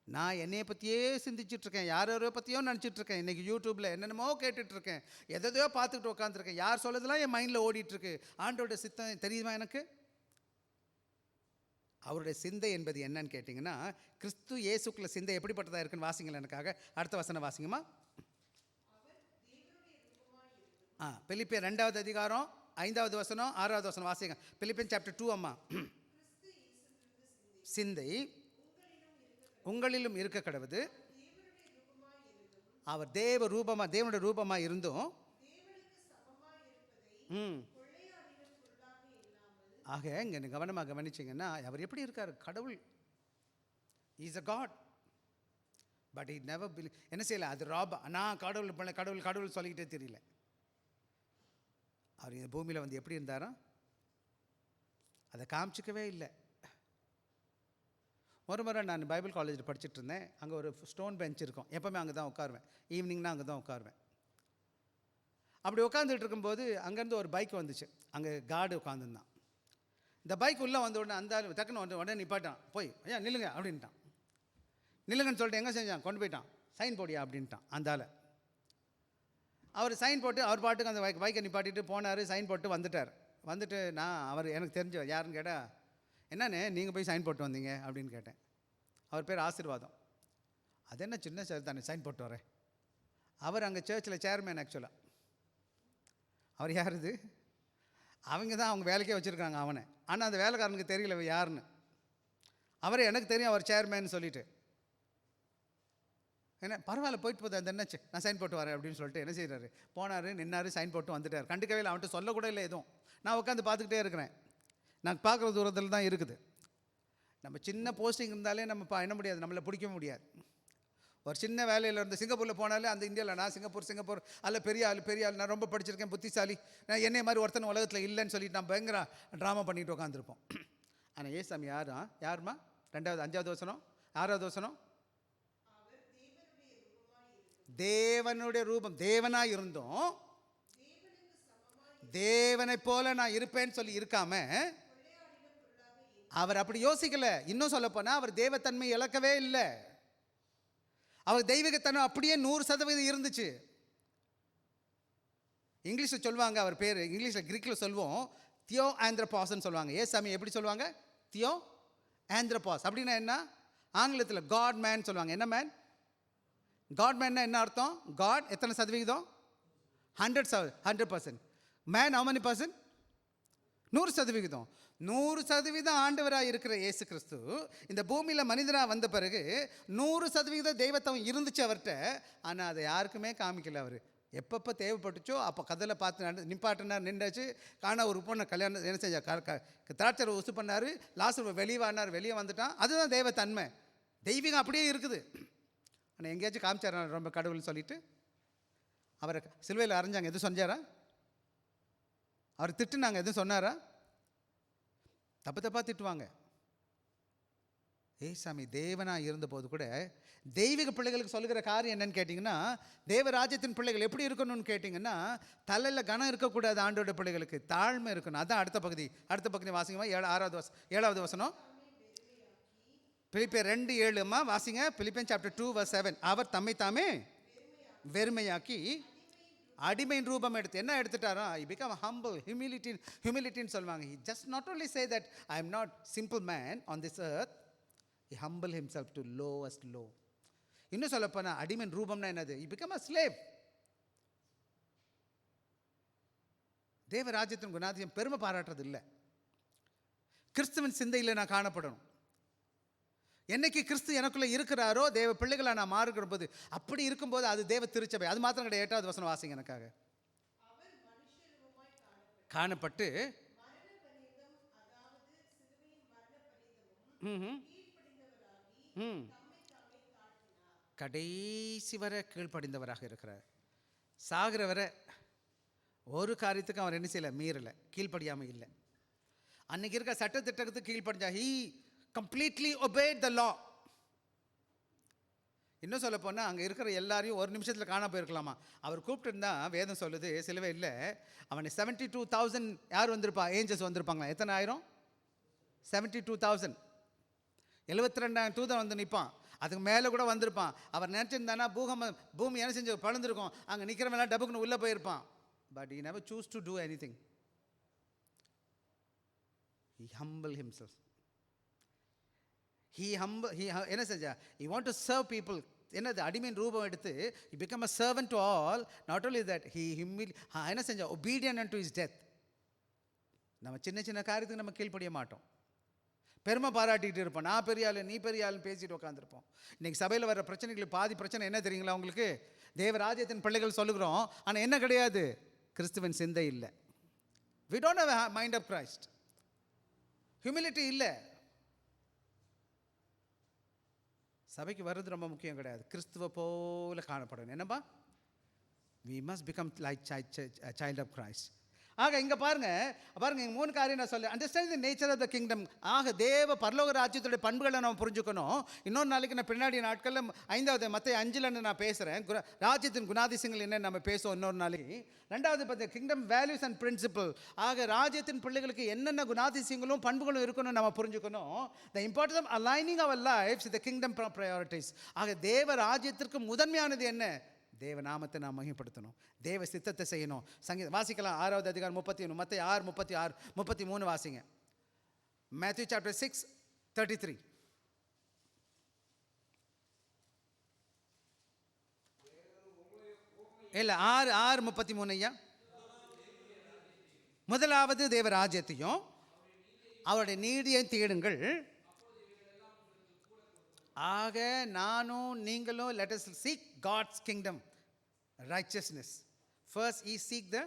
நான் என்னையை பற்றியே சிந்திச்சிட்ருக்கேன், யாரோ பற்றியோ நினச்சிட்ருக்கேன். இன்றைக்கி யூடியூப்பில் என்னென்னமோ கேட்டுட்ருக்கேன், எதையோ பார்த்துக்கிட்டு உட்காந்துருக்கேன். யார் சொல்லதெல்லாம் என் மைண்டில் ஓடிட்டுருக்கு. ஆண்டோட சித்தம் தெரியுமா எனக்கு? அவருடைய சிந்தை என்பது என்னன்னு கேட்டிங்கன்னா, கிறிஸ்து இயேசுக்குள்ள சிந்தை எப்படிப்பட்டதாக இருக்குன்னு வாசிங்களேன் எனக்காக. அடுத்த வசனம் வாசிங்கம்மா. பிலிப்பியர் 2வது அதிகாரம் 5வது வசனம் 6வது வசனம் வாசிங்க. பிலிப்பியன் சாப்டர் 2 அம்மா. சிந்தை உங்களிலும் இருக்க கடவுது, அவர் தேவனுடைய ரூபமாக இருந்தும் ஆக இங்கே கவனமாக கவனிச்சிங்கன்னா, அவர் எப்படி இருக்கார்? கடவுள். Is a God, but it never believe. என்ன செய்யலை? அது நான் கடவுள் சொல்லிக்கிட்டே தெரியல. அவர் இந்த பூமியில் வந்து எப்படி இருந்தாரோ அதை காமிச்சிக்கவே இல்லை. ஒரு முறை நான் பைபிள் காலேஜில் படிச்சுட்டு இருந்தேன். அங்கே ஒரு ஸ்டோன் பெஞ்ச் இருக்கும். எப்போவுமே அங்கே தான் உட்காருவேன். ஈவினிங்னா அங்கே தான் உட்காருவேன். அப்படி உட்காந்துட்டு இருக்கும்போது அங்கேருந்து ஒரு பைக் வந்துச்சு. அங்கே கார்டு உட்காந்துருந்தான். இந்த பைக் உள்ளே வந்த உடனே அந்த டக்குன்னு உடனே நிப்பாட்டான். போய் ஐயா நில்லுங்க அப்படின்ட்டான். நில்லுங்கன்னு சொல்லிட்டு எங்கே செஞ்சான், கொண்டு போயிட்டான். சைன் போடியா அப்படின்ட்டான் அந்த ஆளை. அவர் சைன் போட்டு அவர் பாட்டுக்கு அந்த பைக்கை நிப்பாட்டிட்டு போனார். சைன் போட்டு வந்துட்டார். வந்துட்டு அவர் எனக்கு தெரிஞ்ச யாருன்னு கேட்டால், என்னண்ணே நீங்கள் போய் சைன் போட்டு வந்தீங்க அப்படின்னு கேட்டேன். அவர் பேர் ஆசீர்வாதம். அது என்ன சின்ன சார் தானே சைன் போட்டு வரேன். அவர் அங்கே சர்ச்சில் சேர்மேன். ஆக்சுவலாக அவர் யார் இது, அவங்க தான் அவங்க வேலைக்கே வச்சுருக்காங்க அவனை. ஆனால் அந்த வேலைக்காரனுக்கு தெரியல யாருன்னு. அவர் எனக்கு தெரியும் அவர் சேர்மேன்னு சொல்லிட்டு, என்ன பரவாயில்ல போயிட்டு போகுது, அந்த என்னாச்சு நான் சைன் போட்டு வரேன் அப்படின்னு சொல்லிட்டு என்ன செய்கிறாரு, போனார், நின்னார், சைன் போட்டு வந்துட்டார். கண்டுக்கவே இல்லை, அவன்கிட்ட சொல்லக்கூட இல்லை எதுவும். நான் உட்காந்து பார்த்துக்கிட்டே இருக்கிறேன். நான் பார்க்குற தூரத்தில் தான் இருக்குது. நம்ம சின்ன போஸ்டிங் இருந்தாலே நம்ம என்ன முடியாது, நம்மளை பிடிக்க முடியாது. ஒரு சின்ன வேலையில் இருந்து சிங்கப்பூரில் போனாலே அந்த இந்தியாவில் நான் சிங்கப்பூர் அல்ல பெரிய ஆள் நான் ரொம்ப படிச்சிருக்கேன், புத்திசாலி, நான் என்னை மாதிரி ஒருத்தன் உலகத்தில் இல்லைன்னு சொல்லிட்டு நான் பயங்கர ட்ராமா பண்ணிட்டு உட்காந்துருப்போம். ஆனால் ஏசாமி யாருமா 2வது 5வது வசனம் 6வது வசனம், தேவனுடைய ரூபம், தேவனாக இருந்தோம், தேவனை போல நான் இருப்பேன்னு சொல்லி இருக்காம அவர் அப்படி யோசிக்கல. இன்னும் சொல்ல போனா அவர் தேவத்தன்மை இழக்கவே இல்லை. அவர் தெய்வீகத்தன்மை அப்படியே 100% இருந்துச்சு. இங்கிலீஷில் சொல்லுவாங்க அவர் பேர், இங்கிலீஷில் கிரீக்கில் சொல்லுவோம் தியோ ஆந்திரபாஸ்ன்னு சொல்லுவாங்க. ஏசாமி எப்படி சொல்லுவாங்க, தியோ ஆந்திரபாஸ். அப்படின்னா என்ன, ஆங்கிலத்தில் காட் மேன் சொல்லுவாங்க. என்ன மேன், காட் மேன்னா என்ன அர்த்தம், காட் எத்தனை சதவிகிதம், 100%. Man how many percent, 100%. 100% ஆண்டவராக இருக்கிற இயேசு கிறிஸ்து இந்த பூமியில் மனிதனாக வந்த பிறகு 100% தெய்வத்தவன் இருந்துச்சு அவர்கிட்ட. ஆனால் அதை யாருக்குமே காமிக்கல. அவர் எப்பப்போ தேவைப்பட்டுச்சோ அப்போ கதலை பார்த்து நிப்பாட்டினார், நின்றாச்சு. காண ஒரு பொண்ணை கல்யாணம் என்ன செஞ்சார், திராட்சை உசு பண்ணார், லாசர் வெளியே வந்துட்டான். அதுதான் தெய்வத்தன்மை, தெய்வீகம் அப்படியே இருக்குது. ஆனால் எங்கேயாச்சும் காமிச்சார் ரொம்ப கடவுள்னு சொல்லிட்டு அவரை சிலுவையில் அரைஞ்சாங்க, எதுவும் சொன்னாரா, அவர் திட்டுனாங்க, எதுவும் சொன்னாரா, தப்பாக திட்டுவாங்க. ஏசாமி தேவனாக இருந்தபோது கூட தெய்வீக பிள்ளைகளுக்கு சொல்லுகிற காரியம் என்னன்னு கேட்டிங்கன்னா, தேவராஜ்யத்தின் பிள்ளைகள் எப்படி இருக்கணும்னு கேட்டிங்கன்னா, தலையில் கனம் இருக்கக்கூடாது, ஆண்டோட பிள்ளைகளுக்கு தாழ்மை இருக்கணும். அதான் அடுத்த பகுதி வாசிங்கம்மா, 7வது வசனம், பிலிப்பியர் 2:7 வாசிங்க. Philippian chapter 2:7. அவர் தம்மை தாமே வெறுமையாக்கி அடிமையின் ரூபம் எடுத்து என்ன எடுத்துட்டாரா, he became humble, humilityன்னு சொல்லுவாங்க. he just not only say that I am not simple man on this earth, he humble himself to lowest low. இன்னும் சொல்லப்போனா அடிமையின் ரூபம்னா என்னது, he became a slave. தேவராஜ்யத்தின் குணாதிசயம் பெருமை பாராட்டுறது இல்லை, கிறிஸ்துவின் சிந்தையில் நான் காணப்படணும். என்னைக்கு கிறிஸ்து எனக்குள்ளே இருக்கிறாரோ தேவ பிள்ளைகளை நான் மாறுகிற போது, அப்படி இருக்கும்போது அது தேவ திருச்சபை. அது மாத்திரம் கிடையாது. 8வது வசனம் வாசிங்க எனக்காக. காணப்பட்டு கடைசி வரை கீழ்ப்படிந்தவராக இருக்கிறார். சாகிற வரை ஒரு காரியத்துக்கு அவர் என்ன செய்யலை, மீறலை, கீழ்ப்படியாமல் இல்லை. அன்னைக்கு இருக்க சட்டத்திட்டத்துக்கு கீழ்ப்படிஞ்சா he completely obeyed the law. இன்னும் சொல்ல போனால் அங்கே இருக்கிற எல்லாரையும் ஒரு நிமிஷத்தில் காண போயிருக்கலாமா. அவர் கூப்பிட்டுருந்தா வேதம் சொல்லுது சிலவே இல்லை, அவனை 72,000 யார் வந்திருப்பா, ஏஞ்சல்ஸ் வந்திருப்பாங்களா, எத்தனை ஆயிரம், 72,000, 72,000 தூதன் வந்து நிற்பான். அதுக்கு மேலே கூட வந்திருப்பான். அவர் நினச்சிருந்தானா பூமி என்ன செஞ்சு பழந்திருக்கும், அங்கே நிற்கிறவெல்லாம் டபுக்குன்னு உள்ளே போயிருப்பான். But he never choose to do anything. He humbled himself. he என்ன செஞ்சா, he want to serve people. என்னது அடிமையின் ரூபம் எடுத்து he become a servant to all. Not only that, he என்ன செஞ்சா, obedient unto his death. நம்ம சின்ன காரியத்துக்கு நம்ம கீழ்ப்படிய மாட்டோம், பெருமை பாராட்டிகிட்டு இருப்போம், நான் பெரிய ஆள் நீ பெரிய ஆள்னு பேசிட்டு உட்காந்துருப்போம். இன்றைக்கி சபையில் வர பிரச்சனைகளுக்கு பாதி பிரச்சனை என்ன தெரியுங்களா உங்களுக்கு, தேவராஜ்யத்தின் பிள்ளைகள் சொல்லுகிறோம், ஆனால் என்ன கிடையாது, கிறிஸ்துவின் சிந்தை இல்லை. we don't have a mind of Christ. humility இல்லை. சபைக்கு வர்றது ரொம்ப முக்கியம் கிடையாது, கிறிஸ்துவ போல காணப்படணும். என்னப்பா, we must become like child of Christ. ஆக இங்கே பாருங்க இங்கே 3 காரியம் நான் சொல்ல understand the nature of the kingdom. ஆக தேவ பரலோக ராஜ்யத்துடைய பண்புகளை நம்ம புரிஞ்சுக்கணும். இன்னொரு நாளைக்கு நான் பின்னாடி நாட்களில் 5வது மத்திய 5ல் நான் பேசுகிறேன். ராஜ்யத்தின் குணாதிசயங்கள் என்ன நம்ம பேசுவோம் இன்னொரு நாளைக்கு. 2வது பார்த்து கிங்டம் வேல்யூஸ் அண்ட் பிரின்சிபல். ஆக ராஜ்யத்தின் பிள்ளைகளுக்கு என்னென்ன குணாதிசயங்களும் பண்புகளும் இருக்கணும் நம்ம புரிஞ்சுக்கணும். The importance of aligning our lifes with the kingdom priorities. ஆக தேவ ராஜ்யத்திற்கு முதன்மையானது என்ன? தேவ நாமத்தை நாம் மகிமைப்படுத்தணும், தேவ சித்தத்தை செய்யணும். சங்கீதம் வாசிக்கலாம் 6வது அதிகாரம் 31, மத்தேயு 6:36, 33 வாசிங்க. Matthew chapter 6:33. இல்லை 6:33 ஐயா. முதலாவது தேவ ராஜ்யத்தையும் அவருடைய நீதியை தேடுங்கள். ஆக நானும் நீங்களும் let us seek God's kingdom righteousness. First he seek the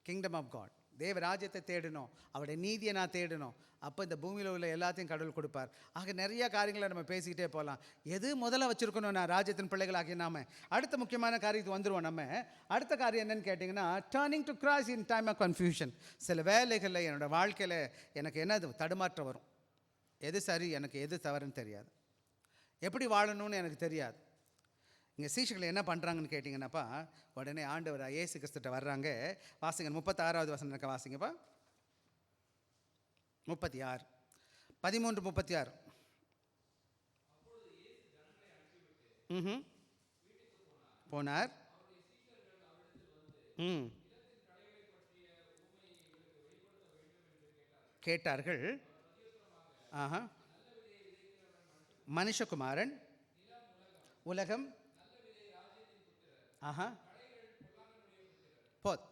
kingdom of God. தேவ ராஜ்யத்தை தேடணும், அவருடைய நீதியை நான் தேடணும். அப்போ இந்த பூமியில் உள்ள எல்லாத்தையும் கடவுள் கொடுப்பார். ஆக நிறைய காரியங்களை நம்ம பேசிக்கிட்டே போகலாம். எது முதல்ல வச்சுருக்கணும் நான் ராஜ்யத்தின் பிள்ளைகளாகி நாம அடுத்த முக்கியமான காரியத்துக்கு வந்துடுவோம். நம்ம அடுத்த காரியம் என்னன்னு கேட்டிங்கன்னா turning to Christ in time of confusion. சில வேலைகளில் என்னோடய வாழ்க்கையில் எனக்கு என்னது தடுமாற்றம் வரும். எது சரி எனக்கு எது தவறுன்னு தெரியாது, எப்படி வாழணும்னு எனக்கு தெரியாது. இங்கே சீஷர்கள் என்ன பண்ணுறாங்கன்னு கேட்டிங்கன்னாப்பா, உடனே ஆண்டவர் இயேசு கிறிஸ்துட்ட வர்றாங்க. வாசிங்க 36வது வசனம் எனக்கு வாசிங்கப்பா. 36 13:36. போனார். கேட்டார்கள். மனுஷகுமாரன் உலகம் போத்.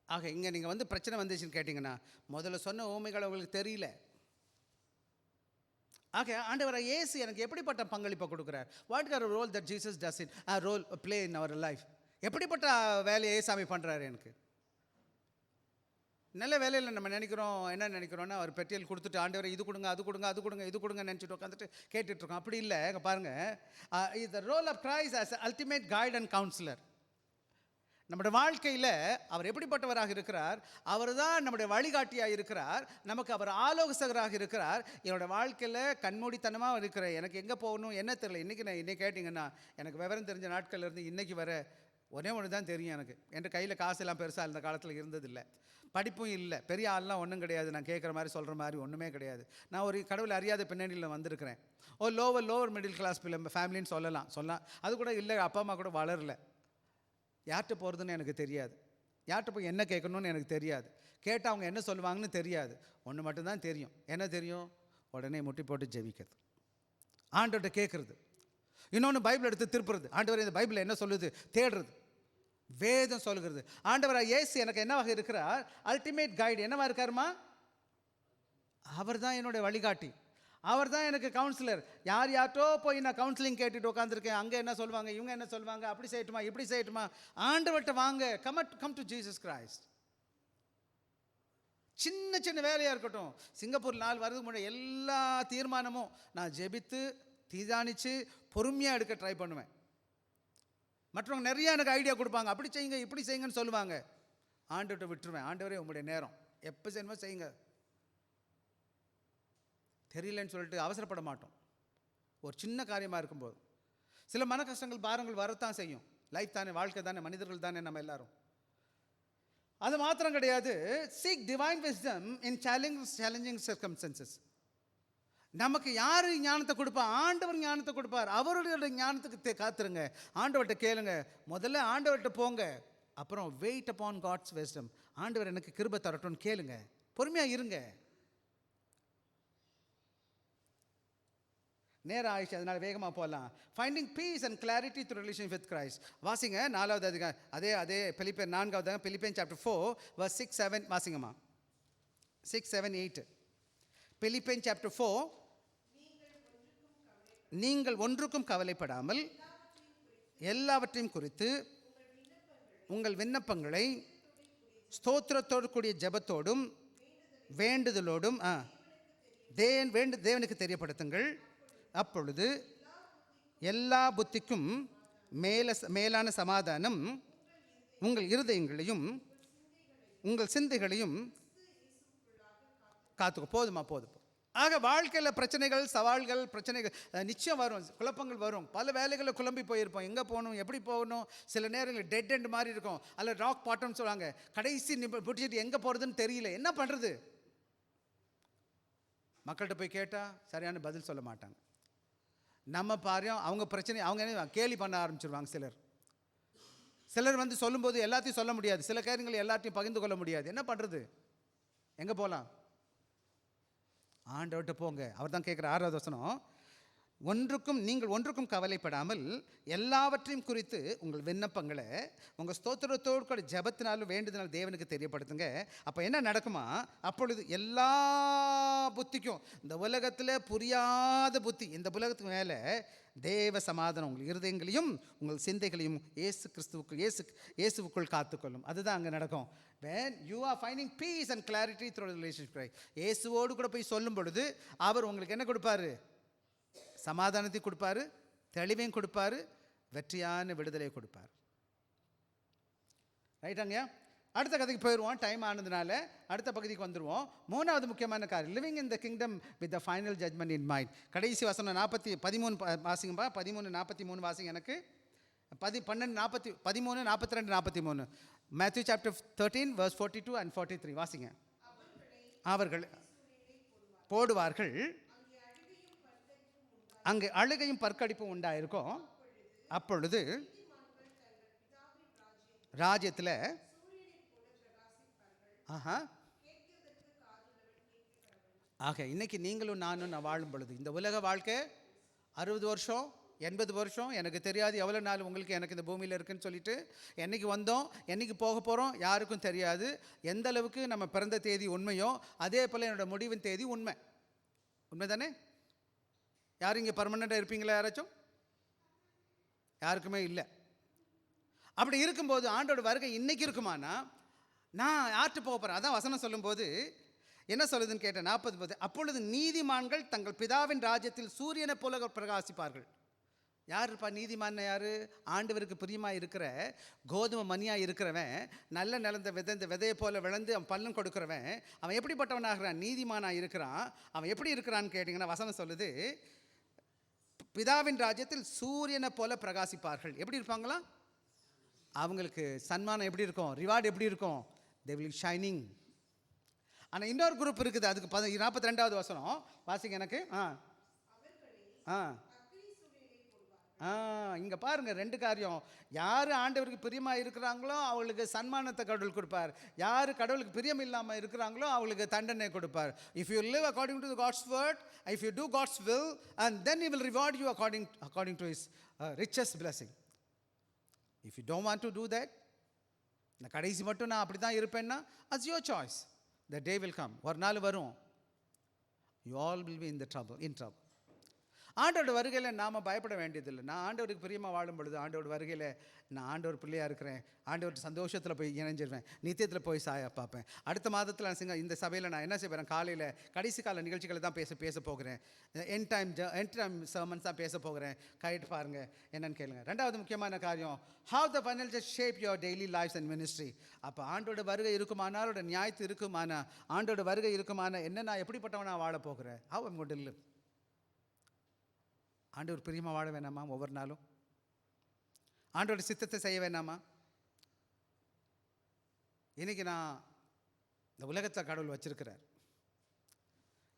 ஆக இங்கே நீங்கள் வந்து பிரச்சனை வந்துச்சுன்னு கேட்டிங்கன்னா முதல்ல சொன்ன ஊமைகள் அவங்களுக்கு தெரியல. ஆக ஆண்டவர் இயேசு எனக்கு எப்படிப்பட்ட பங்களிப்பை கொடுக்குறார்? What are role that Jesus does in role play in our life? எப்படிப்பட்ட வேலையை ஏசாமி பண்ணுறாரு எனக்கு? நல்ல வேலையில் நம்ம நினைக்கிறோம், என்ன நினைக்கிறோன்னா அவர் பெட்டியல் கொடுத்துட்டு ஆண்டவரை இது கொடுங்க அது கொடுங்க அது கொடுங்க இது கொடுங்க நினச்சிட்டு உட்காந்துட்டு கேட்டுட்ருக்கோம். அப்படி இல்லை. இங்கே பாருங்கள், is the role of Christ as ultimate guide and counsellor. நம்முடைய வாழ்க்கையில் அவர் எப்படிப்பட்டவராக இருக்கிறார்? அவர் தான் நம்முடைய வழிகாட்டியாக இருக்கிறார், நமக்கு அவர் ஆலோசகராக இருக்கிறார். என்னோடய வாழ்க்கையில் கண்மூடித்தனமாக இருக்கிற எனக்கு எங்கே போகணும் என்ன தெரியல. இன்றைக்கி கேட்டிங்கன்னா எனக்கு விவரம் தெரிஞ்ச நாட்கள்லேருந்து இன்றைக்கி வர ஒன்று தான் தெரியும். எனக்கு என்ற கையில் காசெல்லாம் பெருசாக இந்த காலத்தில் இருந்ததில்லை, படிப்பும் இல்லை, பெரிய ஆள்லாம் ஒன்றும் கிடையாது, நான் கேட்குற மாதிரி சொல்கிற மாதிரி ஒன்றுமே கிடையாது. நான் ஒரு கடவுள் அறியாத பின்னணியில் வந்திருக்கிறேன். லோவர் மிடில் கிளாஸ் ஃபேமிலின்னு சொல்லலாம். அது கூட இல்லை, அப்பா அம்மா கூட வளரல. யார்கிட்ட போகிறதுன்னு எனக்கு தெரியாது, யார்கிட்ட போய் என்ன கேட்கணும்னு எனக்கு தெரியாது, கேட்டால் அவங்க என்ன சொல்லுவாங்கன்னு தெரியாது. ஒன்று மட்டும்தான் தெரியும். என்ன தெரியும்? உடனே முட்டி போட்டு ஜெபிக்கிறது, ஆண்டவர்கிட்ட கேட்குறது, இன்னொன்று பைபிள் எடுத்து திருப்புறது. ஆண்டவர் இந்த பைபிள் என்ன சொல்லுது தேடுறது, வேதம் சொல்லுகிறது. ஆண்டவராக இயேசு எனக்கு என்னவாக இருக்கிறார்? Ultimate guide. என்னவா இருக்காருமா? அவர் தான் என்னுடைய வழிகாட்டி, அவர் தான் எனக்கு கவுன்சிலர். யார்கிட்டோ போய் நான் கவுன்சிலிங் கேட்டுட்டு உட்காந்துருக்கேன், அங்கே என்ன சொல்லுவாங்க இவங்க என்ன சொல்லுவாங்க, அப்படி செய்யட்டுமா இப்படி செய்யட்டுமா? ஆண்டவர்கிட்ட வாங்க, கம் டு ஜீசஸ் கிரைஸ்ட். சின்ன சின்ன வேலையாக இருக்கட்டும். சிங்கப்பூர் நாள் வரதுக்கு முன்னாடி எல்லா தீர்மானமும் நான் ஜெபித்து தீர்மானித்து பொறுமையாக எடுக்க ட்ரை பண்ணுவேன். மற்றவங்க நிறைய எனக்கு ஐடியா கொடுப்பாங்க, அப்படி செய்யுங்க இப்படி செய்யுங்கன்னு சொல்லுவாங்க. ஆண்டவர்கிட்ட விட்டுருவேன். ஆண்டவரே உங்களுடைய நேரம், எப்போ செய்யணுமோ செய்யுங்க. தெரியலன்னு சொல்லிட்டு அவசரப்பட மாட்டோம். ஒரு சின்ன காரியமாக இருக்கும்போது சில மன கஷ்டங்கள் பாரங்கள் வரத்தான் செய்யும். லைஃப் தானே, வாழ்க்கை தானே, மனிதர்கள் தானே நம்ம எல்லாரும். அது மாத்திரம் கிடையாது. Seek divine wisdom in challenging circumstances. நமக்கு யார் ஞானத்தை கொடுப்பா? ஆண்டவர் ஞானத்தை கொடுப்பார். அவருடைய ஞானத்துக்கு காத்துருங்க, ஆண்டவர்கிட்ட கேளுங்க. முதல்ல ஆண்டவர்கிட்ட போங்க, அப்புறம் வெயிட் அப்பான் காட்ஸ் விஸ்டம். ஆண்டவர் எனக்கு கிருபை தரட்டும்னு கேளுங்க, பொறுமையாக இருங்க. நேரம் ஆயிடுச்சு, அதனால் வேகமாக போகலாம். Finding peace and clarity through relation with Christ. வாசிங்க 4வது அதிகாரம், அதே பிலிப்பியன் 4வது பிலிப்பியன் சாப்டர் 4 verse 6, 7 வாசிங்கம்மா. 6, 7, 8. Philippian chapter 4. நீங்கள் ஒன்றுக்கும் கவலைப்படாமல் எல்லாவற்றையும் குறித்து உங்கள் விண்ணப்பங்களை ஸ்தோத்திரத்தோடு கூடிய ஜெபத்தோடும் வேண்டுதலோடும் தேவனுக்கு தெரியப்படுத்துங்கள். அப்பொழுது எல்லா புத்திக்கும் மேலான சமாதானம் உங்கள் இருதயங்களையும் உங்கள் சிந்தைகளையும் காத்துக்கோ. போதும். ஆக வாழ்க்கையில் பிரச்சனைகள், சவால்கள், பிரச்சனைகள் நிச்சயம் வரும், குழப்பங்கள் வரும். பல வேலைகளில் குழம்பி போயிருப்போம், எங்கே போகணும், எப்படி போகணும். சில நேரங்களில் டெட் எண்ட் மாதிரி இருக்கும், அல்ல ராக் பாட்டம்னு சொல்லுவாங்க. கடைசி பிடிச்சிட்டு எங்கே போகிறதுன்னு தெரியல, என்ன பண்ணுறது. மக்கள்கிட்ட போய் கேட்டால் சரியான பதில் சொல்ல மாட்டாங்க. நம்ம பாரியம் அவங்க பிரச்சனை அவங்க என்ன கேலி பண்ண ஆரம்பிச்சிருவாங்க. சிலர் வந்து சொல்லும்போது எல்லாத்தையும் சொல்ல முடியாது, சில காரியங்களை எல்லாத்தையும் பகிர்ந்து கொள்ள முடியாது. என்ன பண்ணுறது, எங்கே போகலாம்? ஆண்டவர்கிட்ட போங்க. அவர் தான் கேட்குற 6வது வசனம், நீங்கள் ஒன்றுக்கும் கவலைப்படாமல் எல்லாவற்றையும் குறித்து உங்கள் விண்ணப்பங்களை உங்கள் ஸ்தோத்திரத்தோடு கூட ஜெபத்தினாலும் வேண்டுதனால் தேவனுக்கு தெரியப்படுத்துங்க. அப்போ என்ன நடக்குமா, அப்பொழுது எல்லா புத்திக்கும், இந்த உலகத்தில் புரியாத புத்தி, இந்த உலகத்துக்கு மேலே தேவ சமாதானம் உங்கள் இருதயங்களையும் உங்கள் சிந்தைகளையும் இயேசுவுக்குள் காத்துக்கொள்ளும். அதுதான் அங்கே நடக்கும். when you are finding peace and clarity through the relationship Christ, இயேசுவோடு கூட போய் சொல்லும் பொழுது அவர் உங்களுக்கு என்ன கொடுப்பாரு? சமாதானத்தை கொடுப்பாரு, தெளிவையும் கொடுப்பாரு, வெற்றியான விடுதலை கொடுப்பார். ரைட்டாங்க. அடுத்த கதைக்கு போயிடுவோம், டைம் ஆனதுனால அடுத்த பகுதிக்கு வந்துடுவோம். 3வது முக்கியமான காரியம், living in the kingdom with the final judgment in mind. கடைசி வசனம் 13 வாசிங்கப்பா. 13:43 வாசிங்க எனக்கு. 13, 42, 43. Matthew chapter 13 verse 42 and 43 வாசிங்க. அவர்கள் போடுவார்கள், அங்கே அழுகையும் பற்கடிப்பும் உண்டாயிருக்கும். அப்பொழுது ராஜ்யத்தில் ஆக இன்னைக்கு நீங்களும் நானும் நான் வாழும் பொழுது, இந்த உலக வாழ்க்கை 60 வருஷம் 80 வருஷம் எனக்கு தெரியாது எவ்வளோ நாள் உங்களுக்கு எனக்கு இந்த பூமியில் இருக்குன்னு சொல்லிட்டு, என்றைக்கு வந்தோம் என்றைக்கு போக போகிறோம் யாருக்கும் தெரியாது. எந்த அளவுக்கு நம்ம பிறந்த தேதி உண்மையோ அதே போல் என்னோடய முடிவின் தேதி உண்மை தானே? யாரும் இங்கே பர்மனெண்ட்டாக இருப்பீங்களா? யாராச்சும்? யாருக்குமே இல்லை. அப்படி இருக்கும்போது ஆண்டோட வருகை இன்னைக்கு இருக்குமானா நான் யார்கிட்ட போக போகிறேன்? அதான் வசனம் சொல்லும்போது என்ன சொல்லுதுன்னு கேட்டேன். 40. அப்பொழுது நீதிமான்கள் தங்கள் பிதாவின் ராஜ்யத்தில் சூரியனை போல பிரகாசிப்பார்கள். யார் இருப்பா நீதிமான்? யார்? ஆண்டவருக்கு பிரியமாக இருக்கிற கோதுமை மணியாக இருக்கிறவன், நல்ல நிலந்த இந்த விதையை போல விளைந்து அவன் பலன் கொடுக்குறவன், அவன் எப்படிப்பட்டவனாகிறான்? நீதிமானாக இருக்கிறான். அவன் எப்படி இருக்கிறான்னு கேட்டிங்கன்னா வசனம் சொல்லுது, பிதாவின் ராஜ்யத்தில் சூரியனை போல பிரகாசிப்பார்கள். எப்படி இருப்பாங்களா? அவங்களுக்கு சன்மானம் எப்படி இருக்கும்? ரிவார்டு எப்படி இருக்கும்? they will shining. ஆனால் இன்னொரு குரூப் இருக்குது, அதுக்கு 42வது வசனம் வாசிங்க எனக்கு. இங்கே பாருங்கள், 2 காரியம். யார் ஆண்டவருக்கு பிரியமாக இருக்கிறாங்களோ அவளுக்கு சன்மானத்தை கடவுள் கொடுப்பார். யார் கடவுளுக்கு பிரியம் இல்லாமல் இருக்கிறாங்களோ அவளுக்கு தண்டனை கொடுப்பார். If you live according to God's word, if you do God's will, and then he will reward you according to his richest blessing. If you don't want to do that, நான் கடைசி மட்டும் நான் அப்படி தான் இருப்பேன்னா, that's your choice. The day will come. ஒரு நாள் வரும், you all will be in trouble. ஆண்டோட வருகையில் நாம் பயப்பட வேண்டியதில்லை. நான் ஆண்டவருக்கு பிரியமாக வாழும் பொழுது ஆண்டோட வருகையில் நான் ஆண்டவர் பிள்ளையாக இருக்கிறேன். ஆண்டவர் சந்தோஷத்தில் போய் இணைஞ்சிருவேன், நித்தியத்தில் போய் பார்ப்பேன். அடுத்த மாதத்தில் நான் இந்த சபையில் நான் என்ன செய்வேன்? காலையில் கடைசி கால நிகழ்ச்சிகளை தான் பேச போகிறேன். என் டைம் சர்மன்ஸ் தான் பேச போகிறேன். கைட்டு பாருங்கள், என்னென்னு கேளுங்க. 2வது முக்கியமான காரியம், how the final just shape your daily lives and ministry. அப்போ ஆண்டோட வருகை இருக்குமானால், அவரோட நியாயத்து இருக்குமானா, ஆண்டோட வருகை இருக்குமானா என்ன, நான் எப்படிப்பட்டவனா வாழ போகிறேன்? how I'm going to live. ஆண்டவர் பிரியமாக வாழ வேணாமா? ஒவ்வொரு நாளும் ஆண்டோட சித்தத்தை செய்ய வேணாமா? இன்றைக்கி நான் இந்த உலகத்தில் கடவுள் வச்சிருக்கிறார்.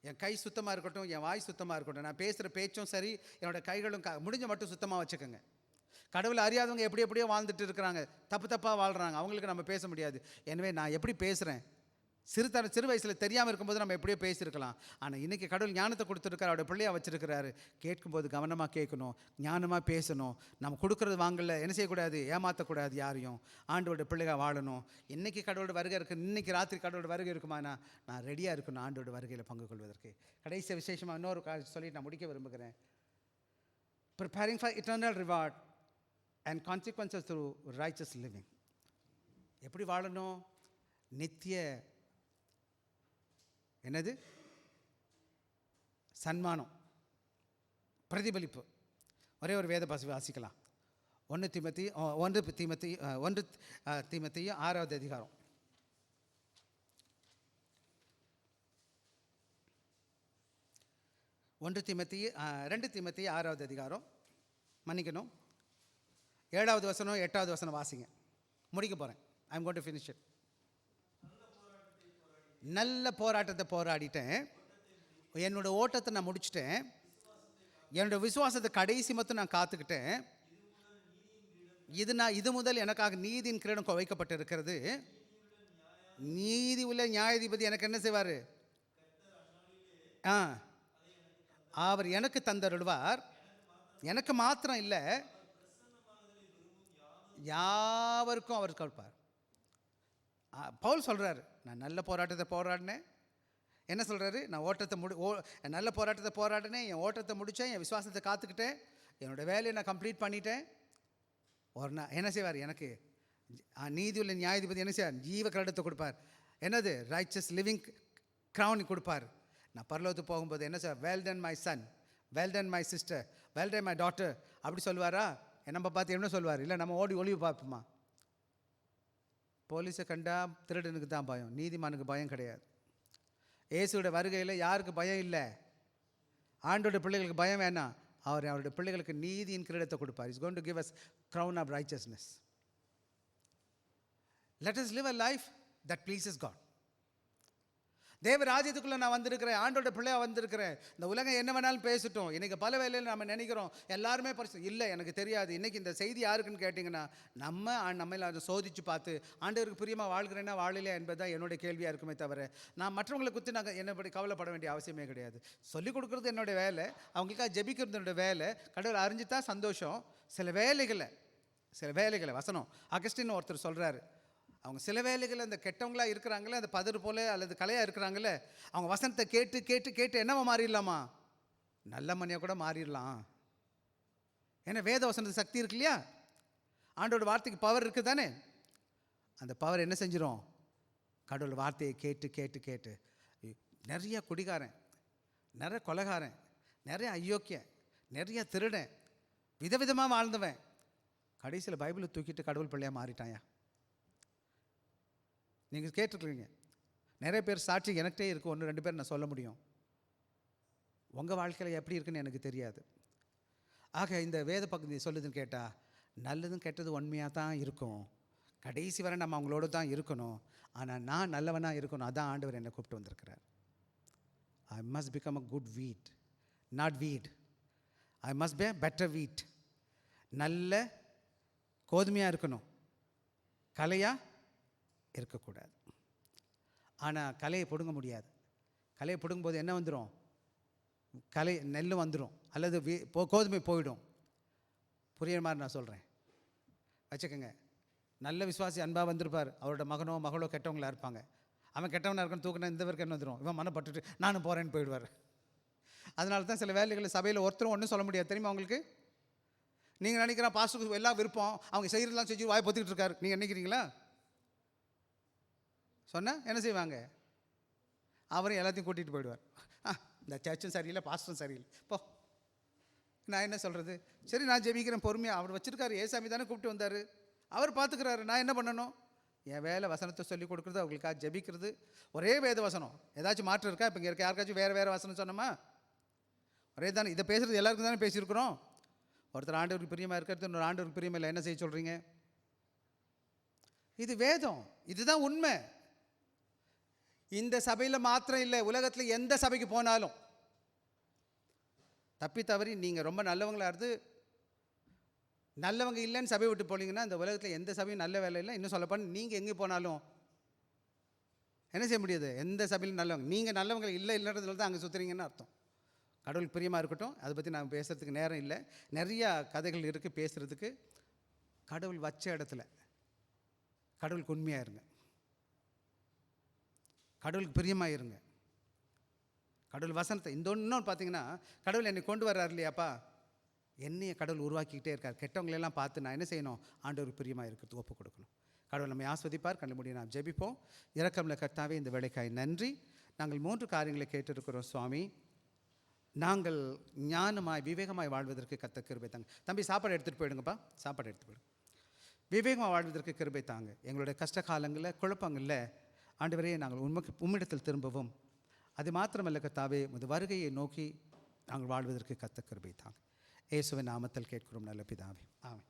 என் கை சுத்தமாக இருக்கட்டும், என் வாய் சுத்தமாக இருக்கட்டும், நான் பேசுகிற பேச்சும் சரி, என்னோடய கைகளும் முடிஞ்ச மட்டும் சுத்தமாக வச்சுக்கோங்க. கடவுளை அறியாதவங்க எப்படியோ வாழ்ந்துட்டு இருக்கிறாங்க, தப்பாக வாழ்கிறாங்க, அவங்களுக்கு நம்ம பேச முடியாது. எனவே நான் எப்படி பேசுகிறேன்? சிறு வயசில் தெரியாமல் இருக்கும்போது நம்ம எப்படியோ பேசியிருக்கலாம். ஆனால் இன்றைக்கி கடவுள் ஞானத்தை கொடுத்துருக்காரு, அவருடைய பிள்ளையாக வச்சுருக்கிறாரு. கேட்கும்போது கவனமாக கேட்கணும், ஞானமாக பேசணும். நம்ம கொடுக்குறது வாங்கல என்ன செய்யக்கூடாது? ஏமாற்றக்கூடாது யாரையும். ஆண்டோட பிள்ளையாக வாழணும். இன்றைக்கி கடவுளோட வருகை இருக்குது, இன்றைக்கி ராத்திரி கடவுளோட வருகை இருக்குமானா நான் ரெடியாக இருக்கணும் ஆண்டோட வருகையில் பங்கு கொள்வதற்கு. கடைசி விசேஷமாக இன்னொரு சொல்லிட்டு நான் முடிக்க விரும்புகிறேன். Preparing for eternal reward and consequences through riches living. எப்படி வாழணும்? நித்திய என்னது? சன்மானம், பிரதிபலிப்பு. ஒரே ஒரு வேத வாசிக்கலாம். 1 தீமோத்தேயு 6வது அதிகாரம். ரெண்டு தீமோத்தேயு 6வது அதிகாரம், மன்னிக்கணும், 7வது வசனம் 8வது வசனம் வாசிங்க. முடிக்க போகிறேன். I am going to finish it. நல்ல போராட்டத்தை போராடிட்டேன், என்னோட ஓட்டத்தை நான் முடிச்சிட்டேன், என்னோட விசுவாசத்தை கடைசி மட்டும் நான் காத்துக்கிட்டேன். இது முதல் எனக்காக நீதியின் கிரீடம் வைக்கப்பட்டு இருக்கிறது. நீதி உள்ள நியாயாதிபதி எனக்கு என்ன செய்வார்? அவர் எனக்கு தந்தருள்வார். எனக்கு மாத்திரம் இல்லை, யாவருக்கும் அவர் கொடுப்பார். பவுல் சொல்கிறார், நான் நல்ல போராட்டத்தை போராடினேன். என்ன சொல்கிறாரு? நான் நல்ல போராட்டத்தை போராடினேன், என் ஓட்டத்தை முடித்தேன், என் விசுவாசத்தை காத்துக்கிட்டேன், என்னோடய வேலையை நான் கம்ப்ளீட் பண்ணிட்டேன். என்ன செய்வார்? எனக்கு நீதி உள்ள நியாயாதிபதி என்ன செய்வார்? ஜீவ கிரீடத்தை கொடுப்பார். என்னது? ரைச்சஸ் லிவிங் க்ரௌன் கொடுப்பார். நான் பரலோகத்துக்கு போகும்போது என்ன செய்வார்? Well done my son, well done my sister, well done my daughter அப்படி சொல்லுவாரா? நம்ம பார்த்து என்ன சொல்லுவார்? இல்லை நம்ம ஓடி ஒளிவு பார்ப்போமா? போலீஸை கண்டா திருடனுக்கு தான் பயம், நீதிமானுக்கு பயம் கிடையாது. இயேசுவோட வருகையில் யாருக்கு பயம் இல்லை? ஆண்டோட பிள்ளைகளுக்கு பயம் வேணாம். அவருடைய பிள்ளைகளுக்கு நீதியின் கிரீடத்தை கொடுப்பார். Is going to give us crown of righteousness. Let us live a life that pleases God. தேவ ராஜ்யத்துக்குள்ளே நான் வந்திருக்கிறேன், ஆண்டோட பிள்ளையாக வந்திருக்கிறேன். இந்த உலகம் என்ன வேணாலும் பேசிட்டோம். இன்றைக்கி பல வேலையில் நம்ம நினைக்கிறோம் எல்லாருமே இல்லை எனக்கு தெரியாது. இன்றைக்கி இந்த செய்தி யாருக்குன்னு கேட்டிங்கன்னா, நம்மளை அதை சோதித்து பார்த்து ஆண்டவருக்கு பிரியமாக வாழ்கிறேன்னா வாழலையா என்பது தான் என்னுடைய கேள்வியாக இருக்குமே தவிர, நான் மற்றவங்களை குறித்து நாங்கள் என்னப்படி கவலைப்பட வேண்டிய அவசியமே கிடையாது. சொல்லிக் கொடுக்குறது என்னுடைய வேலை, அவங்களுக்காக ஜெபிக்கிறது என்னுடைய வேலை. கடவுள் அறிஞ்சு தான் சந்தோஷம். சில வேலைகளை வசனம் அகஸ்டின் ஒருத்தர் சொல்கிறாரு, அவங்க சில வேலைகள் அந்த கெட்டவங்களாக இருக்கிறாங்களே, அந்த பதறு போல அல்லது கலையாக இருக்கிறாங்களே, அவங்க வசனத்தை கேட்டு கேட்டு கேட்டு என்னவா மாறிடலாமா? நல்ல மணியாக கூட மாறிடலாம். ஏன்னா வேத வசனத்துக்கு சக்தி இருக்கு இல்லையா? ஆண்டோட வார்த்தைக்கு பவர் இருக்குது தானே? அந்த பவர் என்ன செஞ்சிடும்? கடவுள் வார்த்தையை கேட்டு கேட்டு கேட்டு நிறைய குடிகாரன், நிறைய கொலைகாரன், நிறைய அயோக்கியன், நிறைய திருடன், விதவிதமாக வாழ்ந்தவன் கடைசியில் பைபிளை தூக்கிட்டு கடவுள் பிள்ளையாக மாறிட்டாயா? நீங்கள் கேட்டுருக்கீங்க. நிறைய பேர் சாட்சி எனக்கிட்டே இருக்குது, 1-2 பேர் நான் சொல்ல முடியும். உங்கள் வாழ்க்கையில் எப்படி இருக்குன்னு எனக்கு தெரியாது. ஆக இந்த வேத பகுதி சொல்லுதுன்னு கேட்டால், நல்லதும் கெட்டது உண்மையாக தான் இருக்கும். கடைசி வரை நம்ம அவங்களோட தான் இருக்கணும். ஆனால் நான் நல்லவனாக இருக்கணும். அதான் ஆண்டவர் என்னை கூப்பிட்டு வந்திருக்கிறார். I must become a good வீட், நாட் வீட். ஐ மஸ்ட் பி பெட்டர் வீட். நல்ல கோதுமையாக இருக்கணும், கலையாக இருக்கக்கூடாது. ஆனால் கலையை பிடுங்க முடியாது. கலையை பிடுங்கும்போது என்ன வந்துடும்? நெல் வந்துடும், அல்லது கோதுமை போயிடும். புரியுற மாதிரி நான் சொல்கிறேன் வச்சுக்கோங்க. நல்ல விசுவாசி அன்பாக வந்திருப்பார், அவரோட மகனோ மகளோ கெட்டவங்களாக இருப்பாங்க. அவன் கெட்டவனாக இருக்கான்னு தூக்கினா இந்த பேருக்கு என்ன வந்துடும்? இவன் மனப்பட்டுட்டு நானும் போகிறேன்னு போயிடுவார். அதனால தான் சில வேலைகளில் சபையில் ஒருத்தரும் ஒன்றும் சொல்ல முடியாது. தெரியுமா உங்களுக்கு? நீங்கள் நினைக்கிறா பாஸ்டருக்கு எல்லாம் விருப்பம், அவங்க செய்கிறதெல்லாம் செஞ்சு வாய் பொத்திக்கிட்டு இருக்காரு, நீங்கள் நினைக்கிறீங்களா? சொன்னால் என்ன செய்வாங்க? அவரும் எல்லாத்தையும் கூட்டிகிட்டு போயிடுவார். இந்த சர்ச்சும் சரியில்லை, பாஸ்டரும் சரியில்லை, போ. நான் என்ன சொல்கிறது? சரி, நான் ஜெபிக்கிறேன் பொறுமையாக. அவர் வச்சுருக்காரு, ஏசாமி தானே கூப்பிட்டு வந்தார், அவர் பார்த்துக்கிறாரு. நான் என்ன பண்ணணும்? என் வேலை வசனத்தை சொல்லிக் கொடுக்குறது, அவங்களுக்காக ஜெபிக்கிறது. ஒரே வேத வசனம், ஏதாச்சும் மாற்றம் இருக்கா? இப்போ இங்கே இருக்க யாருக்காச்சும் வேறு வசனம் சொன்னோமா? ஒரே தானே. இதை பேசுகிறது எல்லாருக்கும் தானே பேசியிருக்கிறோம். ஒருத்தர் ஆண்டவருக்கு பிரியமாக இருக்கிறது, இன்னொரு ஆண்டவருக்கு பிரியமாக இல்லை. என்ன செய்ய சொல்கிறீங்க? இது வேதம், இதுதான் உண்மை. இந்த சபையில் மாத்திரம் இல்லை, உலகத்தில் எந்த சபைக்கு போனாலும் தப்பி தவறி நீங்கள் ரொம்ப நல்லவங்களாக இருந்து நல்லவங்க இல்லைன்னு சபை விட்டு போனீங்கன்னா, இந்த உலகத்தில் எந்த சபையும் நல்ல வேலை இல்லை. இன்னும் சொல்லப்போனால் நீங்கள் எங்கே போனாலும் என்ன செய்ய முடியாது? எந்த சபையிலும் நல்லவங்க, நீங்கள் நல்லவங்க இல்லைன்றதுல தான் அங்கே சுற்றுறீங்கன்னு அர்த்தம். கடவுள் பிரியமாக இருக்கட்டும், அதை பற்றி நான் பேசுகிறதுக்கு நேரம் இல்லை. நிறையா கதைகள் இருக்குது பேசுகிறதுக்கு. கடவுள் வச்ச இடத்துல கடவுளுக்கு உண்மையாக இருங்க, கடவுளுக்கு பிரியமாக இருங்க. கடவுள் வசனத்தை இன்னொன்று பார்த்தீங்கன்னா, கடவுள் என்னை கொண்டு வர்றாரு இல்லையாப்பா, என்னையை கடவுள் உருவாக்கிக்கிட்டே இருக்கார். கெட்டவங்களெல்லாம் பார்த்து நான் என்ன செய்யணும்? ஆண்டவருக்கு பிரியமாக இருக்கிறது ஒப்பு கொடுக்கணும். கடவுள் நம்மை ஆஸ்வதிப்பார். கண்டு முடியும் நாம் ஜெபிப்போம். இரக்கம்ல கர்த்தாவே, இந்த வேலைக்காய் நன்றி. நாங்கள் 3 காரியங்களை கேட்டிருக்கிறோம் சுவாமி. நாங்கள் ஞானமாய் விவேகமாய் வாழ்வதற்கு கர்த்தர் கிருபை தாங்க. தம்பி, சாப்பாடு எடுத்துகிட்டு போயிடுங்கப்பா, சாப்பாடு எடுத்துகிட்டு போயிடுங்க. விவேகமாக வாழ்வதற்கு கிருபை தாங்க. எங்களுடைய கஷ்ட காலங்களில், குழப்பங்களில் ஆண்டவரே, நாங்கள் உம்மிடத்தில் திரும்பவும், அது மாத்திரமல்ல கர்த்தாவே, உமது வருகையை நோக்கி நாங்கள் வாழ்வதற்கு கர்த்தர் கிருபை தாங்க. இயேசுவின் நாமத்தில் கேட்கிறோம் நல்ல பிதாவே, ஆமென்.